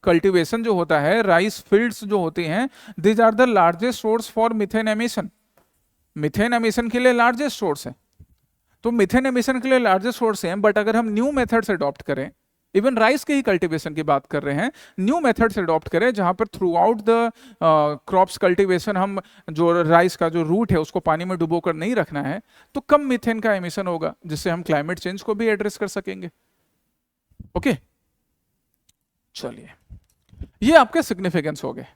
कल्टीवेशन जो होता है, राइस फील्ड्स जो होती हैं, these are the largest source for methane emission. Methane emission के लिए लार्जेस्ट सोर्स है, तो मिथेन एमिशन के लिए लार्जेस्ट सोर्स है। बट अगर हम न्यू मेथड्स अडॉप्ट करें, इवन राइस के ही कल्टीवेशन की बात कर रहे हैं, न्यू मेथड्स अडॉप्ट करें जहां पर through out the crops cultivation हम जो राइस का जो रूट है उसको पानी में डुबो कर नहीं रखना है, तो कम मीथेन का एमिशन होगा, जिससे हम क्लाइमेट चेंज को भी एड्रेस कर सकेंगे। ओके, चलिए, ये आपके सिग्निफिकेंस हो गए।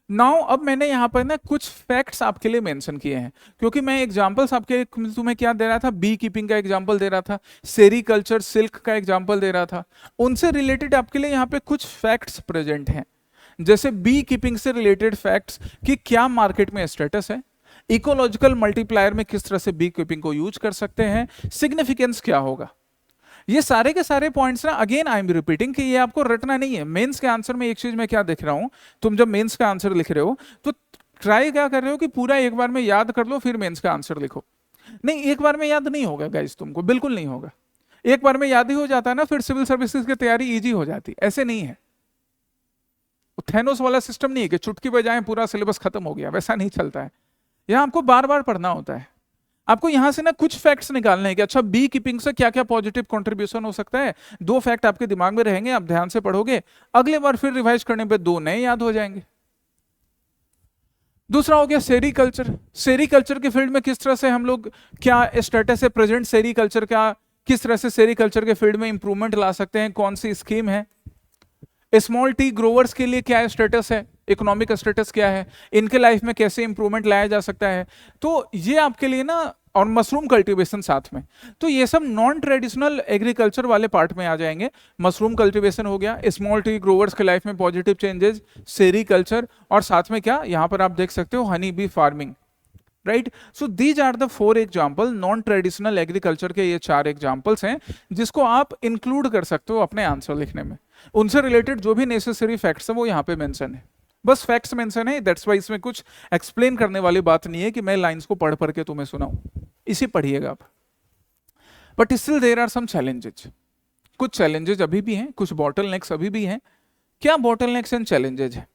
नाउ अब मैंने यहाँ पर ना कुछ फैक्ट्स आपके लिए मेंशन किए हैं, क्योंकि मैं एग्जांपल्स आपके तुम्हें क्या दे रहा था, बी कीपिंग का एग्जांपल दे रहा था, सेरीकल्चर सिल्क का एग्जांपल दे रहा था, उनसे रिलेटेड आपके लिए यहाँ पे कुछ फैक्ट्स प्रेजेंट हैं। जैसे बी कीपिंग से रिलेटेड फैक्ट्स कि क्या मार्केट में स्टेटस है, इकोलॉजिकल मल्टीप्लायर में किस तरह से बी कीपिंग को यूज कर सकते हैं, सिग्निफिकेंस क्या होगा। ये सारे के सारे पॉइंट्स ना, अगेन आई एम रिपीटिंग कि ये आपको रटना नहीं है। मेंस के आंसर में एक चीज मैं क्या देख रहा हूं, तुम जब मेंस का आंसर लिख रहे हो तो ट्राई क्या कर रहे हो कि पूरा एक बार में याद कर लो फिर मेंस का आंसर लिखो। नहीं, एक बार में याद नहीं होगा गाइस, तुमको बिल्कुल नहीं होगा। एक बार में याद ही हो जाता है ना, फिर सिविल सर्विसेज की तैयारी इजी हो जाती। ऐसे नहीं है, थैनोस वाला सिस्टम नहीं है कि चुटकी बजाएं पूरा सिलेबस खत्म हो गया, वैसा नहीं चलता है। यहां आपको बार बार पढ़ना होता है। आपको यहां से ना कुछ फैक्ट्स निकालने हैं कि अच्छा बी कीपिंग से क्या क्या पॉजिटिव कंट्रीब्यूशन हो सकता है। 2 फैक्ट आपके दिमाग में रहेंगे, आप ध्यान से पढ़ोगे, अगले बार फिर रिवाइज करने पे 2 नए याद हो जाएंगे। दूसरा हो गया सेरीकल्चर। सेरीकल्चर के फील्ड में किस तरह से हम लोग, क्या स्टेटस है प्रेजेंट सेरीकल्चर का, किस तरह से सेरीकल्चर के फील्ड में इंप्रूवमेंट ला सकते हैं, कौन सी स्कीम है। स्मॉल टी ग्रोवर्स के लिए क्या स्टेटस है, इकोनॉमिक स्टेटस क्या है, इनके लाइफ में कैसे इंप्रूवमेंट लाया जा सकता है। तो ये आपके लिए ना, और मशरूम कल्टीवेशन साथ में, तो ये सब नॉन ट्रेडिशनल एग्रीकल्चर वाले पार्ट में आ जाएंगे। मशरूम कल्टीवेशन हो गया, स्मॉल टी ग्रोवर्स के लाइफ में पॉजिटिव चेंजेस, सेरीकल्चर, और साथ में क्या यहाँ पर आप देख सकते हो honey bee farming, right. So these are the 4 example, non traditional agriculture के ये 4 एग्जाम्पल्स हैं जिसको आप इंक्लूड कर सकते हो अपने आंसर लिखने में। उनसे रिलेटेड जो भी नेसेसरी फैक्ट्स है वो यहाँ पे मेंशन है, बस फैक्ट्स मेंशन है। दैट्स वाई इसमें कुछ एक्सप्लेन करने वाली बात नहीं है कि मैं लाइंस को पढ़ पढ़ के तुम्हें सुनाऊं, इसी पढ़िएगा आप। But still there are some challenges, कुछ चैलेंजेस अभी भी हैं, कुछ बॉटलनेक्स अभी भी हैं। क्या बॉटलनेक्स एंड चैलेंजेस है?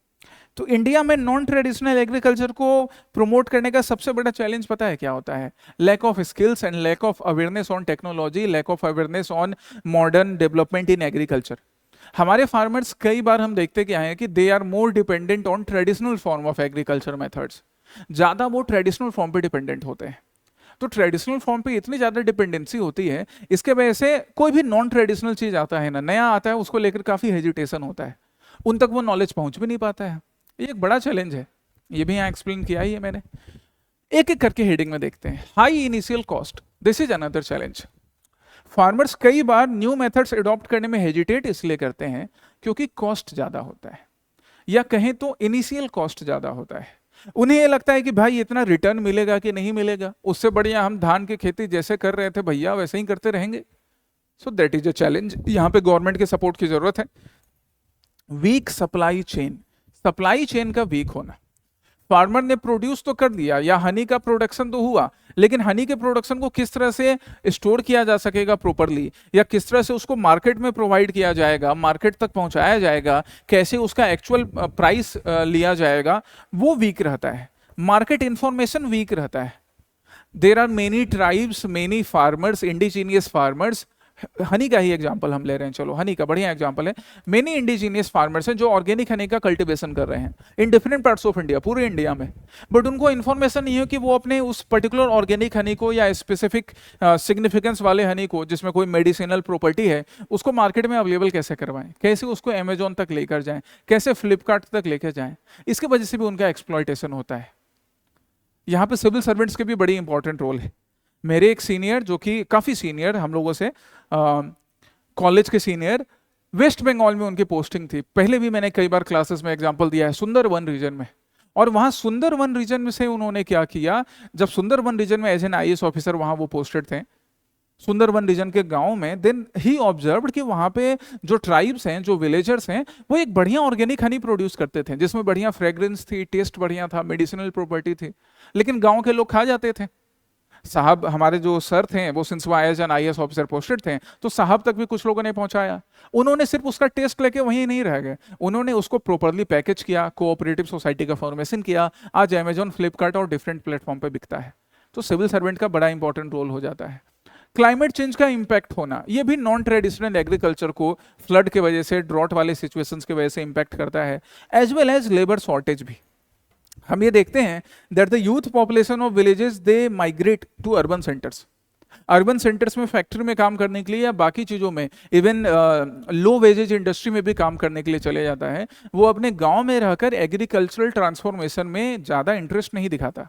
तो इंडिया में नॉन ट्रेडिशनल एग्रीकल्चर को प्रमोट करने का सबसे बड़ा चैलेंज पता है क्या होता है? Lack of skills and lack of awareness on technology, lack of awareness on modern development in agriculture. हमारे फार्मर्स कई बार हम देखते क्या है कि they are more dependent on traditional form of agriculture methods, ज्यादा वो ट्रेडिशनल फॉर्म पे डिपेंडेंट होते हैं। तो ट्रेडिशनल फॉर्म पे इतनी ज्यादा डिपेंडेंसी होती है, इसके वजह से कोई भी नॉन ट्रेडिशनल चीज आता है ना, नया आता है, उसको लेकर काफी हेजिटेशन होता है, उन तक वो नॉलेज पहुंच भी नहीं पाता है। ये एक बड़ा चैलेंज है, ये भी यहाँ एक्सप्लेन किया ही है मैंने। एक एक करके हेडिंग में देखते हैं। High initial cost, this is another challenge. Farmers कई बार न्यू मेथड्स अडॉप्ट करने में हेजिटेट इसलिए करते हैं क्योंकि कॉस्ट ज्यादा होता है, या कहें तो इनिशियल कॉस्ट ज्यादा होता है। उन्हें ये लगता है कि भाई इतना रिटर्न मिलेगा कि नहीं मिलेगा, उससे बढ़िया हम धान की खेती जैसे कर रहे थे भैया वैसे ही करते रहेंगे। So that is a challenge, यहाँ पे गवर्नमेंट के सपोर्ट की जरूरत है। Weak supply chain, supply chain का वीक होना। फार्मर ने प्रोड्यूस तो कर दिया, या हनी का प्रोडक्शन तो हुआ, लेकिन हनी के प्रोडक्शन को किस तरह से स्टोर किया जा सकेगा प्रॉपरली, या किस तरह से उसको मार्केट में प्रोवाइड किया जाएगा, मार्केट तक पहुंचाया जाएगा, कैसे उसका एक्चुअल प्राइस लिया जाएगा, वो वीक रहता है। मार्केट इंफॉर्मेशन वीक रहता है। There are many tribes, many farmers, indigenous farmers honey का ही एग्जांपल हम ले रहे हैं, चलो हनी का बढ़िया एग्जांपल है। मेनी इंडिजीनियस फार्मर्स हैं जो ऑर्गेनिक हनी का कल्टीवेशन कर रहे हैं in different parts of India, पूरे इंडिया में, बट उनको इन्फॉर्मेशन नहीं है कि वो अपने उस पर्टिकुलर ऑर्गेनिक हनी को या स्पेसिफिक सिग्निफिकेंस वाले हनी को जिसमें कोई मेडिसिनल प्रॉपर्टी है उसको मार्केट में अवेलेबल कैसे करवाएं, कैसे उसको अमेजोन तक लेकर जाएं, कैसे फ्लिपकार्ट तक लेकर जाएं। इसकी वजह से भी उनका एक्सप्लॉयटेशन होता है। यहाँ पे सिविल सर्वेंट्स के भी बड़ी इंपॉर्टेंट रोल है। मेरे एक सीनियर जो कि काफ़ी सीनियर हम लोगों से, कॉलेज के सीनियर, वेस्ट बंगाल में उनकी पोस्टिंग थी। पहले भी मैंने कई बार क्लासेस में एग्जांपल दिया है, सुंदरवन रीजन में। और वहाँ सुंदरवन रीजन में से उन्होंने क्या किया, जब सुंदरवन रीजन में एज एन IAS ऑफिसर वहाँ वो पोस्टेड थे सुंदरवन रीजन के गांव में, देन ही ऑब्जर्व्ड कि वहाँ पे जो ट्राइब्स हैं, जो विलेजर्स हैं, वो एक बढ़िया ऑर्गेनिक हनी प्रोड्यूस करते थे जिसमें बढ़िया फ्रेग्रेंस थी, टेस्ट बढ़िया था, मेडिसिनल प्रॉपर्टी थी, लेकिन गांव के लोग खा जाते थे। साहब हमारे जो सर थे वो सिंस वो as an IAS officer posted थे, तो साहब तक भी कुछ लोगों ने पहुंचाया। उन्होंने सिर्फ उसका टेस्ट लेके वहीं नहीं रह गए, उन्होंने उसको प्रॉपरली पैकेज किया, कोऑपरेटिव सोसाइटी का फॉर्मेशन किया, आज अमेजॉन, फ्लिपकार्ट और डिफरेंट प्लेटफॉर्म पे बिकता है। तो सिविल सर्वेंट का बड़ा इंपॉर्टेंट रोल हो जाता है। क्लाइमेट चेंज का इंपैक्ट होना, ये भी नॉन ट्रेडिशनल एग्रीकल्चर को फ्लड के वजह से, ड्रॉट वाले सिचुएशंस की वजह से इंपैक्ट करता है, as well as labour shortage भी। हम ये देखते हैं that the youth population of villages they migrate to urban centres. Urban centres में फैक्ट्री में काम करने के लिए या बाकी चीज़ों में, इवन लो वेजेज इंडस्ट्री में भी काम करने के लिए चले जाता है। वो अपने गांव में रहकर एग्रीकल्चरल ट्रांसफॉर्मेशन में ज़्यादा इंटरेस्ट नहीं दिखाता।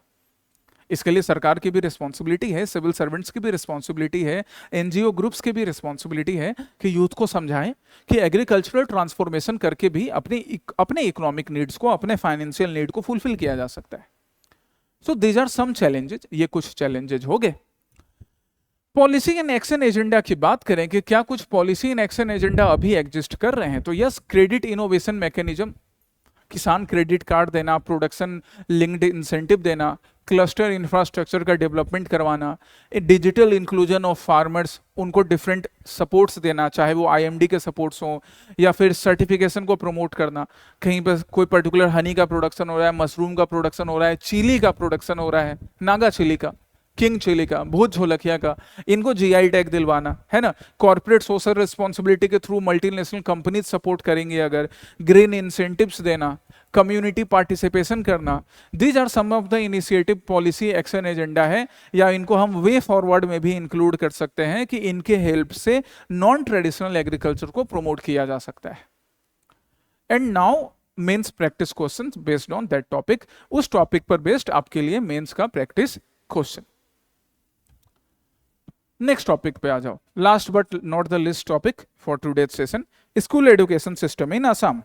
इसके लिए सरकार की भी रिस्पॉन्सिबिलिटी है, सिविल सर्वेंट्स की भी रिस्पॉन्सिबिलिटी है, NGO ग्रुप्स की भी रिस्पॉन्सिबिलिटी है कि यूथ को समझाएं कि एग्रीकल्चरल ट्रांसफॉर्मेशन करके भी अपने इकोनॉमिक नीड्स को, अपने फाइनेंशियल नीड को फुलफिल किया जा सकता है। So these are some challenges, ये कुछ चैलेंजेस हो गए। पॉलिसी एंड एक्शन एजेंडा की बात करें कि क्या कुछ पॉलिसी एंड एक्शन एजेंडा अभी एग्जिस्ट कर रहे हैं, तो यस, क्रेडिट इनोवेशन मैकेनिज्म, किसान क्रेडिट कार्ड देना, प्रोडक्शन लिंक्ड इंसेंटिव देना, क्लस्टर इंफ्रास्ट्रक्चर का डेवलपमेंट करवाना, डिजिटल इंक्लूजन ऑफ फार्मर्स, उनको डिफरेंट सपोर्ट्स देना, चाहे वो IMD के सपोर्ट्स हों या फिर सर्टिफिकेशन को प्रमोट करना। कहीं पर कोई पर्टिकुलर हनी का प्रोडक्शन हो रहा है, मशरूम का प्रोडक्शन हो रहा है, चिली का प्रोडक्शन हो रहा है, नागा चिली का, किंग चिली का, भूत झोलकिया का, इनको GI टैग दिलवाना है ना। कॉर्पोरेट सोशल रिस्पॉन्सिबिलिटी के थ्रू मल्टीनेशनल कंपनीज सपोर्ट करेंगे अगर, ग्रीन इंसेंटिव्स देना, कम्युनिटी पार्टिसिपेशन करना, these are some of the initiative policy action agenda है, या इनको हम वे फॉरवर्ड में भी इंक्लूड कर सकते हैं कि इनके हेल्प से नॉन ट्रेडिशनल एग्रीकल्चर को प्रमोट किया जा सकता है। And now mains practice question based on that topic. उस टॉपिक पर बेस्ड आपके लिए मेंस का प्रैक्टिस क्वेश्चन। नेक्स्ट टॉपिक पे आ जाओ, last but not the list topic for today's session, school education system in Assam.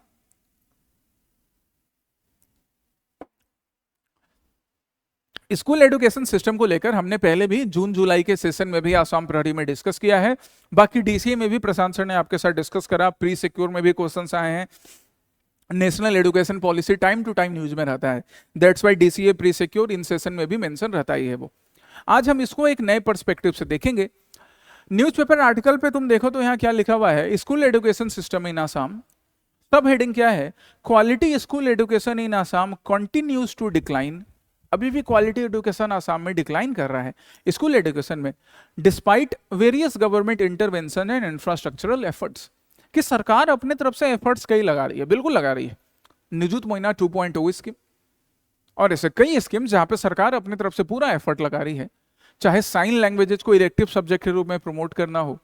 School education system को लेकर हमने पहले भी जून जुलाई के सेशन में भी आसाम प्रहरी में डिस्कस किया है, बाकी DCA में भी प्रशांत सर ने आपके साथ डिस्कस करा, प्री सिक्योर में भी क्वेश्चंस आए हैं, national education policy time to time news में रहता है, that's why DCA pre secure in session में भी मेंशन रहता ही है वो। आज हम इसको एक नए पर्सपेक्टिव से देखेंगे। न्यूज़पेपर आर्टिकल पे तुम देखो तो यहाँ क्या लिखा हुआ है, school education system in Assam. Sub heading क्या है, quality school education in Assam continues to decline. अभी भी क्वालिटी एजुकेशन आसाम में डिक्लाइन कर रहा है स्कूल एजुकेशन में, despite various government intervention and infrastructural efforts. कि सरकार अपने तरफ से एफर्ट्स कई लगा रही है, बिल्कुल लगा रही है, निजुत मोइना 2.0 स्कीम और ऐसे कई स्कीम जहां पे सरकार अपने तरफ से पूरा एफर्ट लगा रही है, चाहे साइन लैंग्वेजेस को इलेक्टिव सब्जेक्ट के रूप में प्रमोट करना हो,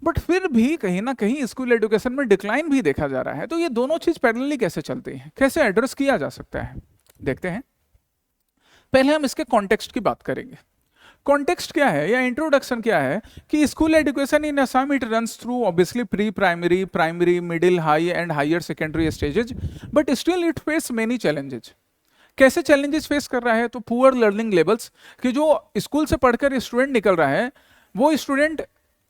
बट फिर भी कहीं ना कहीं स्कूल एजुकेशन में डिक्लाइन भी देखा जा रहा है। तो ये दोनों चीज पैरेलली कैसे चलती हैं, कैसे एड्रेस किया जा सकता है, देखते हैं। पहले हम इसके कॉन्टेक्स्ट की बात करेंगे। कॉन्टेक्स्ट क्या है या इंट्रोडक्शन क्या है कि school education in Assam it runs through obviously pre primary, primary, middle, high and higher secondary stages, but still it face many challenges. कैसे चैलेंजेस फेस कर रहा है, तो पुअर लर्निंग लेवल्स, कि जो स्कूल से पढ़कर स्टूडेंट निकल रहा है वो स्टूडेंट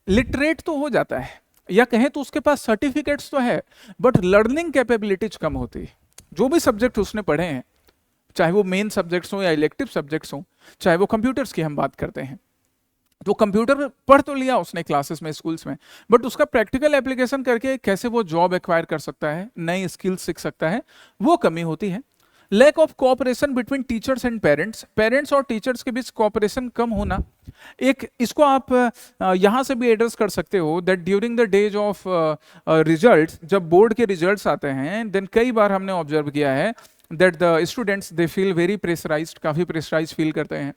लिटरेट तो हो जाता है, या कहें तो उसके पास सर्टिफिकेट्स तो है, बट लर्निंग कैपेबिलिटीज कम होती है। जो भी सब्जेक्ट उसने पढ़े हैं, चाहे वो मेन सब्जेक्ट्स हो या इलेक्टिव सब्जेक्ट्स हो, चाहे वो कंप्यूटर्स की हम बात करते हैं, तो कंप्यूटर पढ़ तो लिया उसने क्लासेस में, स्कूल्स में, बट उसका प्रैक्टिकल एप्लीकेशन करके कैसे वो जॉब एक्वायर कर सकता है, नई स्किल्स सीख सकता है, वो कमी होती है। Lack of cooperation between teachers and parents, parents और टीचर्स के बीच कोऑपरेशन कम होना। एक इसको आप यहाँ से भी एड्रेस कर सकते हो that during the days of results, जब बोर्ड के रिजल्ट्स आते हैं, देन कई बार हमने ऑब्जर्व किया है that the students they feel very pressurised, काफ़ी प्रेशराइज फील करते हैं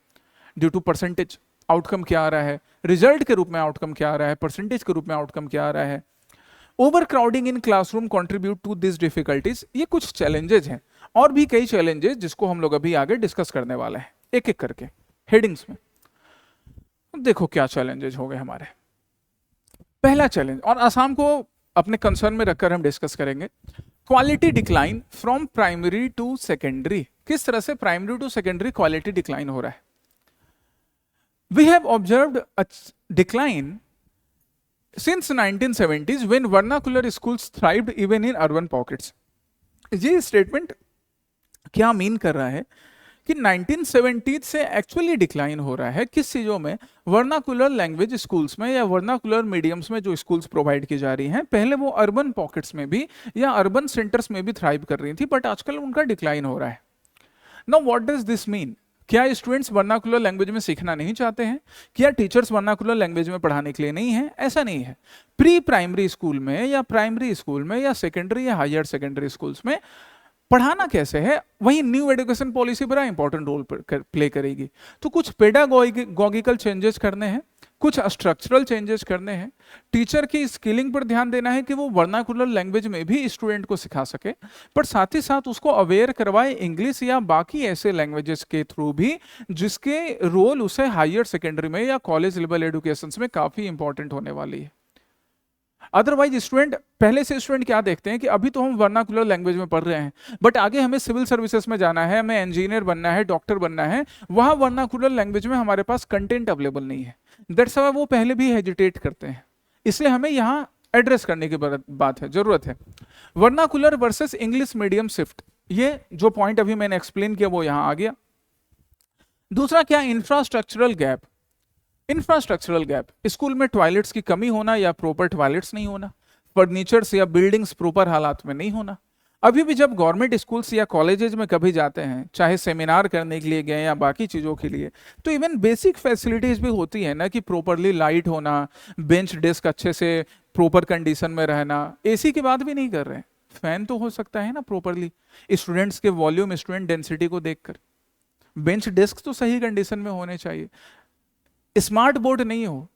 ड्यू टू परसेंटेज। आउटकम क्या आ रहा है, रिजल्ट के रूप में आउटकम क्या आ रहा है, परसेंटेज के रूप में आउटकम क्या आ रहा है। Overcrowding in classroom contribute to this difficulties, ये कुछ चैलेंजेस हैं, और भी कई चैलेंजेस जिसको हम लोग अभी आगे डिस्कस करने वाले हैं एक एक करके हेडिंग्स में। देखो क्या चैलेंजेस हो गए हमारे। पहला चैलेंज, और आसाम को अपने कंसर्न में रखकर हम डिस्कस करेंगे, quality decline from primary to secondary. किस तरह से primary to secondary quality decline हो रहा है। We have observed a decline since 1970s when vernacular schools thrived even in urban pockets। ये स्टेटमेंट क्या मीन कर रहा है कि 1970 से एक्चुअली डिक्लाइन हो रहा है किस चीजों में, वर्नाकुलर लैंग्वेज स्कूल्स में या वर्नाकुलर मीडियम्स में जो स्कूल्स प्रोवाइड की जा रही हैं। पहले वो अर्बन पॉकेट्स में भी या अर्बन सेंटर्स में भी थ्राइव कर रही थी, बट आजकल उनका डिक्लाइन हो रहा है। Now what does this mean, क्या स्टूडेंट्स वर्नाकुलर लैंग्वेज में सीखना नहीं चाहते हैं, क्या टीचर्स वर्नाकुलर लैंग्वेज में पढ़ाने के लिए नहीं है? ऐसा नहीं है। प्री प्राइमरी स्कूल में या प्राइमरी स्कूल में या सेकेंडरी या हायर सेकेंडरी स्कूल्स में पढ़ाना कैसे है, वही न्यू एजुकेशन पॉलिसी बड़ा इंपॉर्टेंट रोल प्ले करेगी। तो कुछ पेडागोगिकल चेंजेस करने हैं, कुछ स्ट्रक्चरल चेंजेस करने हैं, टीचर की स्किलिंग पर ध्यान देना है कि वो वर्नाकुलर लैंग्वेज में भी स्टूडेंट को सिखा सके, पर साथ ही साथ उसको अवेयर करवाए इंग्लिश या बाकी ऐसे लैंग्वेजेस के थ्रू भी जिसके रोल उसे हायर सेकेंडरी में या कॉलेज लेवल एजुकेशन में काफ़ी इंपॉर्टेंट होने वाली है। अदरवाइज स्टूडेंट पहले से स्टूडेंट क्या देखते हैं कि अभी तो हम वर्नाकुलर लैंग्वेज में पढ़ रहे हैं, बट आगे हमें सिविल सर्विसेज में जाना है, हमें इंजीनियर बनना है, डॉक्टर बनना है, वहां वर्नाकुलर लैंग्वेज में हमारे पास कंटेंट अवेलेबल नहीं है। दैट्स व्हाई वो पहले भी हेजिटेट करते हैं। इसलिए हमें यहाँ एड्रेस करने की बात है, जरूरत है। Vernacular versus English medium shift, ये जो पॉइंट अभी मैंने एक्सप्लेन किया वो यहाँ आ गया। दूसरा क्या, infrastructural gap. Infrastructural gap, school में टॉयलेट्स की कमी होना या प्रॉपर टॉयलेट्स नहीं होना, फर्नीचर्स या बिल्डिंग्स प्रॉपर हालात में नहीं होना। अभी भी जब गवर्नमेंट स्कूल्स या कॉलेजेस में कभी जाते हैं, चाहे सेमिनार करने के लिए गए या बाकी चीज़ों के लिए, तो इवन बेसिक फैसिलिटीज़ भी होती है ना, कि प्रॉपरली लाइट होना, बेंच डेस्क अच्छे से प्रॉपर कंडीशन में रहना। एसी की बात भी नहीं कर रहे हैं, फैन तो हो सकता है ना प्रॉपरली, स्टूडेंट्स के वॉल्यूम, स्टूडेंट डेंसिटी को देखकर। बेंच डेस्क तो सही कंडीशन में होने चाहिए। स्मार्ट बोर्ड नहीं हो,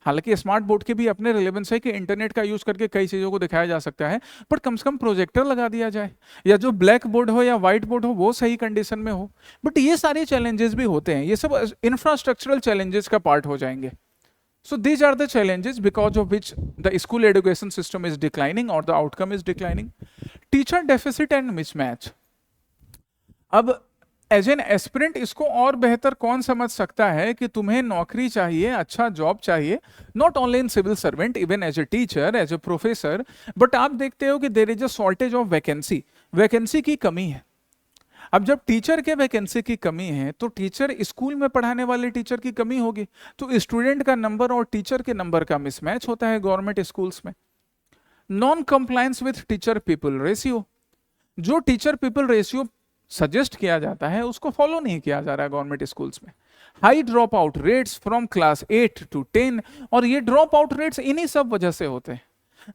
हालांकि स्मार्ट बोर्ड के भी अपने रिलेवेंस है कि इंटरनेट का यूज करके कई चीज़ों को दिखाया जा सकता है, पर कम से कम प्रोजेक्टर लगा दिया जाए, या जो ब्लैक बोर्ड हो या व्हाइट बोर्ड हो वो सही कंडीशन में हो। बट ये सारे चैलेंजेस भी होते हैं, ये सब इंफ्रास्ट्रक्चरल चैलेंजेस का पार्ट हो जाएंगे। So these are the challenges because of which the school education system is declining or the outcome is declining. Teacher deficit and mismatch. अब एज एन एस्पिरेंट इसको और बेहतर कौन समझ सकता है कि तुम्हें नौकरी चाहिए, अच्छा जॉब चाहिए, not only in civil servant, even as a teacher, as a professor, but आप देखते हो कि there is a shortage of vacancy, vacancy की कमी है। अब जब टीचर के वैकेंसी की कमी है तो टीचर, स्कूल में पढ़ाने वाले टीचर की कमी होगी, तो स्टूडेंट का नंबर और टीचर के नंबर का मिसमैच होता है गवर्नमेंट स्कूल्स में। Non compliance with teacher people ratio, जो टीचर पीपल रेशियो सजेस्ट किया जाता है उसको फॉलो नहीं किया जा रहा है गवर्नमेंट स्कूल्स में। High drop out rates from class 8 to 10, और ये ड्रॉप आउट रेट्स इन्हीं सब वजह से होते हैं।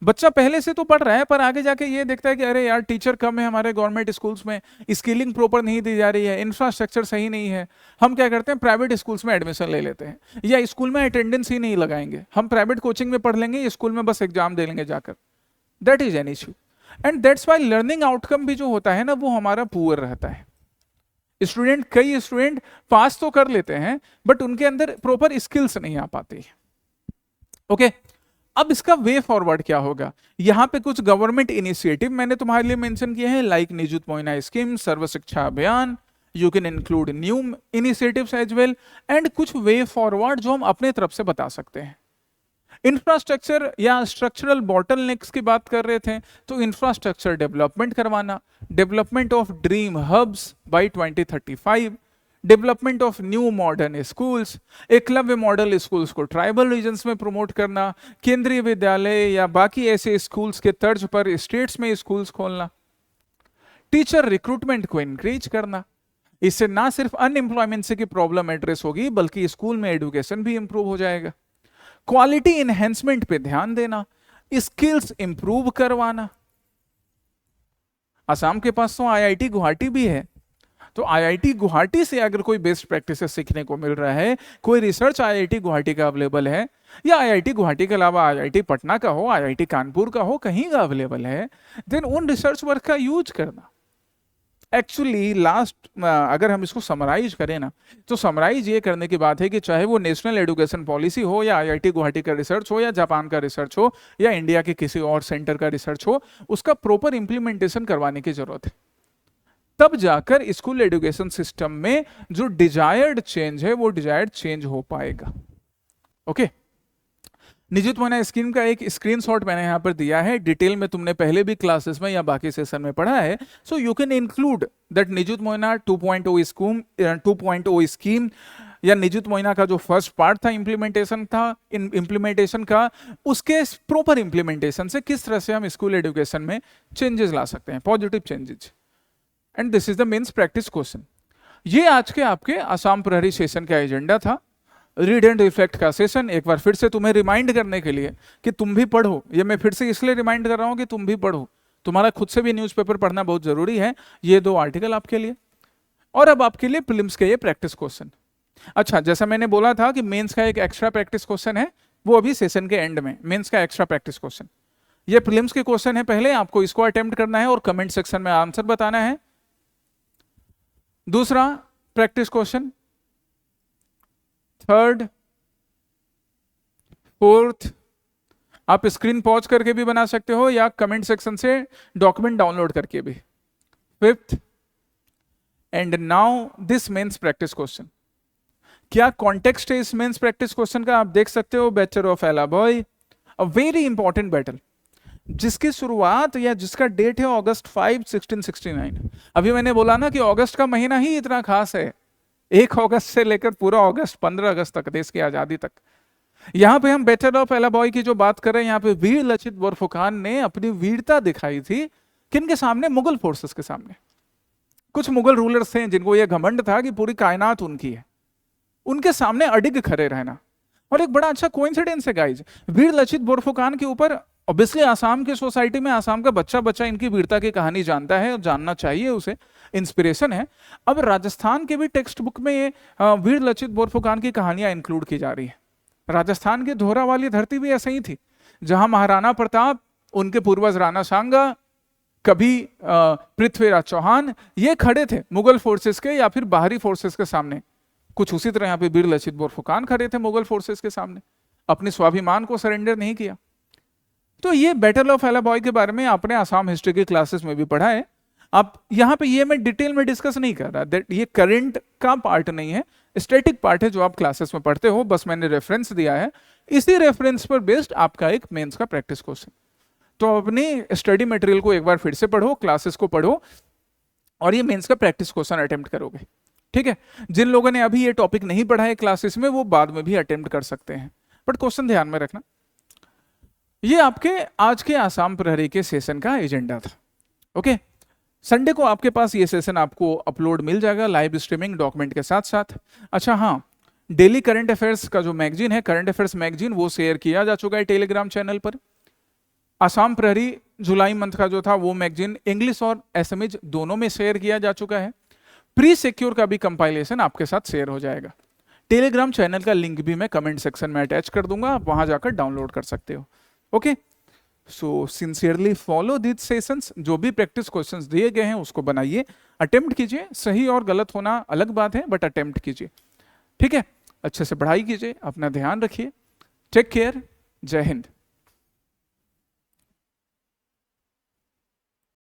बच्चा पहले से तो पढ़ रहा है, पर आगे जाके ये देखता है कि अरे यार टीचर कम है हमारे गवर्नमेंट स्कूल्स में, स्किलिंग प्रॉपर नहीं दी जा रही है, इंफ्रास्ट्रक्चर सही नहीं है। हम क्या करते हैं, प्राइवेट स्कूल्स में एडमिशन ले लेते हैं, या स्कूल में अटेंडेंस ही नहीं लगाएंगे, हम प्राइवेट कोचिंग में पढ़ लेंगे, स्कूल में बस एग्जाम दे लेंगे जाकर। That is an issue, and that's Y learning outcome भी जो होता है ना वो हमारा पुअर रहता है। कई स्टूडेंट पास तो कर लेते हैं बट उनके अंदर प्रॉपर स्किल्स नहीं आ पाती। ओके, अब इसका वे फॉरवर्ड क्या होगा। यहां पे कुछ गवर्नमेंट इनिशिएटिव मैंने तुम्हारे लिए मेंशन किए हैं, like Nijut Moina scheme, Sarva Shiksha Abhiyan, you can include new initiatives as well, and कुछ वे फॉरवर्ड जो हम अपने तरफ से बता सकते हैं। इंफ्रास्ट्रक्चर या स्ट्रक्चरल बॉटलनेक्स की बात कर रहे थे, तो इंफ्रास्ट्रक्चर डेवलपमेंट करवाना, development of dream hubs by 2035, development of new modern schools, Eklavya model schools को ट्राइबल रीजन्स में प्रमोट करना, केंद्रीय विद्यालय या बाकी ऐसे स्कूल्स के तर्ज पर स्टेट्स में स्कूल्स खोलना। टीचर रिक्रूटमेंट को इंक्रीज करना, इससे ना सिर्फ अनएम्प्लॉयमेंट की प्रॉब्लम एड्रेस होगी बल्कि स्कूल में एजुकेशन भी इंप्रूव हो जाएगा। क्वालिटी इनहेंसमेंट पे ध्यान देना, स्किल्स इंप्रूव करवाना। असम के पास तो आईआईटी गुवाहाटी भी है, तो आईआईटी गुवाहाटी से अगर कोई बेस्ट प्रैक्टिसेस सीखने को मिल रहा है, कोई रिसर्च आईआईटी गुवाहाटी का अवेलेबल है, या आईआईटी गुवाहाटी के अलावा आईआईटी पटना का हो, आईआईटी कानपुर का हो, कहीं का अवेलेबल है, देन उन रिसर्च वर्क का यूज करना। एक्चुअली लास्ट अगर हम इसको समराइज करें ना, तो समराइज ये करने की बात है कि चाहे वो नेशनल एजुकेशन पॉलिसी हो, या आईआईटी गुवाहाटी का रिसर्च हो, या जापान का रिसर्च हो, या इंडिया के किसी और सेंटर का रिसर्च हो, उसका प्रॉपर इंप्लीमेंटेशन करवाने की जरूरत है। तब जाकर स्कूल एजुकेशन सिस्टम में जो डिजायर्ड चेंज है वो डिजायर्ड चेंज हो पाएगा। ओके, निजुत मोइना स्कीम का एक स्क्रीनशॉट मैंने यहां पर दिया है, डिटेल में तुमने पहले भी क्लासेस में या बाकी सेशन में पढ़ा है, so you can include that Nijut Moina 2.0 scheme, या निजुत मोइना का जो फर्स्ट पार्ट था इम्प्लीमेंटेशन का, उसके प्रॉपर इम्प्लीमेंटेशन से किस तरह से हम स्कूल एजुकेशन में चेंजेस ला सकते हैं, positive changes. And this is the mains practice question. ये आज के आपके आसाम प्रहरी सेशन का एजेंडा था, रीड एंड रिफ्लेक्ट का सेशन। एक बार फिर से तुम्हें रिमाइंड करने के लिए कि तुम भी पढ़ो, ये मैं फिर से इसलिए रिमाइंड कर रहा हूं कि तुम भी पढ़ो, तुम्हारा खुद से भी न्यूज़पेपर पढ़ना बहुत जरूरी है। ये 2 आर्टिकल आपके लिए, और अब आपके लिए प्रीलिम्स के ये प्रैक्टिस क्वेश्चन। अच्छा, जैसा मैंने बोला था कि मेंस का एक एक्स्ट्रा प्रैक्टिस क्वेश्चन है, वो अभी सेशन के एंड में, मेंस का एक्स्ट्रा प्रैक्टिस क्वेश्चन। ये प्रीलिम्स के क्वेश्चन है, पहले आपको इसको अटेम्प्ट करना है और कमेंट सेक्शन में आंसर बताना है। दूसरा प्रैक्टिस क्वेश्चन, थर्ड, फोर्थ, आप स्क्रीन पॉज करके भी बना सकते हो या कमेंट सेक्शन से डॉक्यूमेंट डाउनलोड करके भी। Fifth and now this mains practice question. क्या कॉन्टेक्स्ट है इस मेंस प्रैक्टिस क्वेश्चन का, आप देख सकते हो, bachelor of Alaboi, a very important battle, जिसकी शुरुआत या जिसका डेट है अगस्त 5, 1669। अभी मैंने बोला ना कि अगस्त का महीना ही इतना खास है, 1 अगस्त से लेकर पूरा अगस्त 15 अगस्त तक, देश की आजादी तक। यहां पे हम बैटल ऑफ एलाबॉय की जो बात कर रहे हैं, यहाँ पे वीर लचित बोरफुकान ने अपनी वीरता दिखाई थी किनके सामने, मुगल फोर्सेस के सामने। कुछ मुगल रूलर्स थे जिनको यह घमंड था कि पूरी कायनात उनकी है, उनके सामने अडिग खड़े रहना। और एक बड़ा अच्छा कोइंसिडेंस है गाइज, वीर लचित बोरफुकान के ऊपर ऑब्वियसली आसाम की सोसाइटी में आसाम का बच्चा बच्चा इनकी वीरता की कहानी जानता है और जानना चाहिए, उसे इंस्पिरेशन है। अब राजस्थान के भी टेक्स्ट बुक में ये वीर लचित बोरफुकान की कहानियां इंक्लूड की जा रही है। राजस्थान की धोरा वाली धरती भी ऐसे ही थी, जहां महाराणा प्रताप, उनके पूर्वज राणा सांगा, कभी पृथ्वीराज चौहान, ये खड़े थे मुगल फोर्सेस के या फिर बाहरी फोर्सेस के सामने। कुछ उसी तरह यहाँ पे वीर लचित बोरफुकान खड़े थे मुगल फोर्सेस के सामने, अपने स्वाभिमान को सरेंडर नहीं किया। तो ये बैटल ऑफ एलाबॉय के बारे में आपने आसाम हिस्ट्री की क्लासेस में भी पढ़ा है। आप यहाँ पे ये मैं डिटेल में डिस्कस नहीं कर रहा, दैट ये करंट का पार्ट नहीं है, स्टैटिक पार्ट है जो आप क्लासेस में पढ़ते हो, बस मैंने रेफरेंस दिया है। इसी रेफरेंस पर बेस्ड आपका एक मेंस का प्रैक्टिस क्वेश्चन। तो अपनी स्टडी मटेरियल को एक बार फिर से पढ़ो, क्लासेस को पढ़ो, और ये मेंस का प्रैक्टिस क्वेश्चन अटेम्प्ट करोगे। ठीक है, जिन लोगों ने अभी ये टॉपिक नहीं पढ़ा है क्लासेस में, वो बाद में भी अटेम्प्ट कर सकते हैं, बट क्वेश्चन ध्यान में रखना। ये आपके आज के आसाम प्रहरी के सेशन का एजेंडा था। ओके, संडे को आपके पास ये सेशन आपको अपलोड मिल जाएगा लाइव स्ट्रीमिंग डॉक्यूमेंट के साथ साथ। अच्छा हाँ, डेली करंट अफेयर्स का जो मैगजीन है, करंट अफेयर्स मैगजीन, वो शेयर किया जा चुका है टेलीग्राम चैनल पर। आसाम प्रहरी जुलाई मंथ का जो था वो मैगजीन इंग्लिश और एसएमएज दोनों में शेयर किया जा चुका है। प्री सिक्योर का भी कंपाइलेशन आपके साथ शेयर हो जाएगा। टेलीग्राम चैनल का लिंक भी मैं कमेंट सेक्शन में अटैच कर दूंगा, आप वहां जाकर डाउनलोड कर सकते हो। Okay, so sincerely follow this sessions. जो भी प्रैक्टिस क्वेश्चंस दिए गए हैं उसको बनाइए, अटेम्प्ट कीजिए। सही और गलत होना अलग बात है, बट अटेम्प्ट कीजिए। ठीक है, अच्छे से पढ़ाई कीजिए, अपना ध्यान रखिए। टेक केयर, जय हिंद।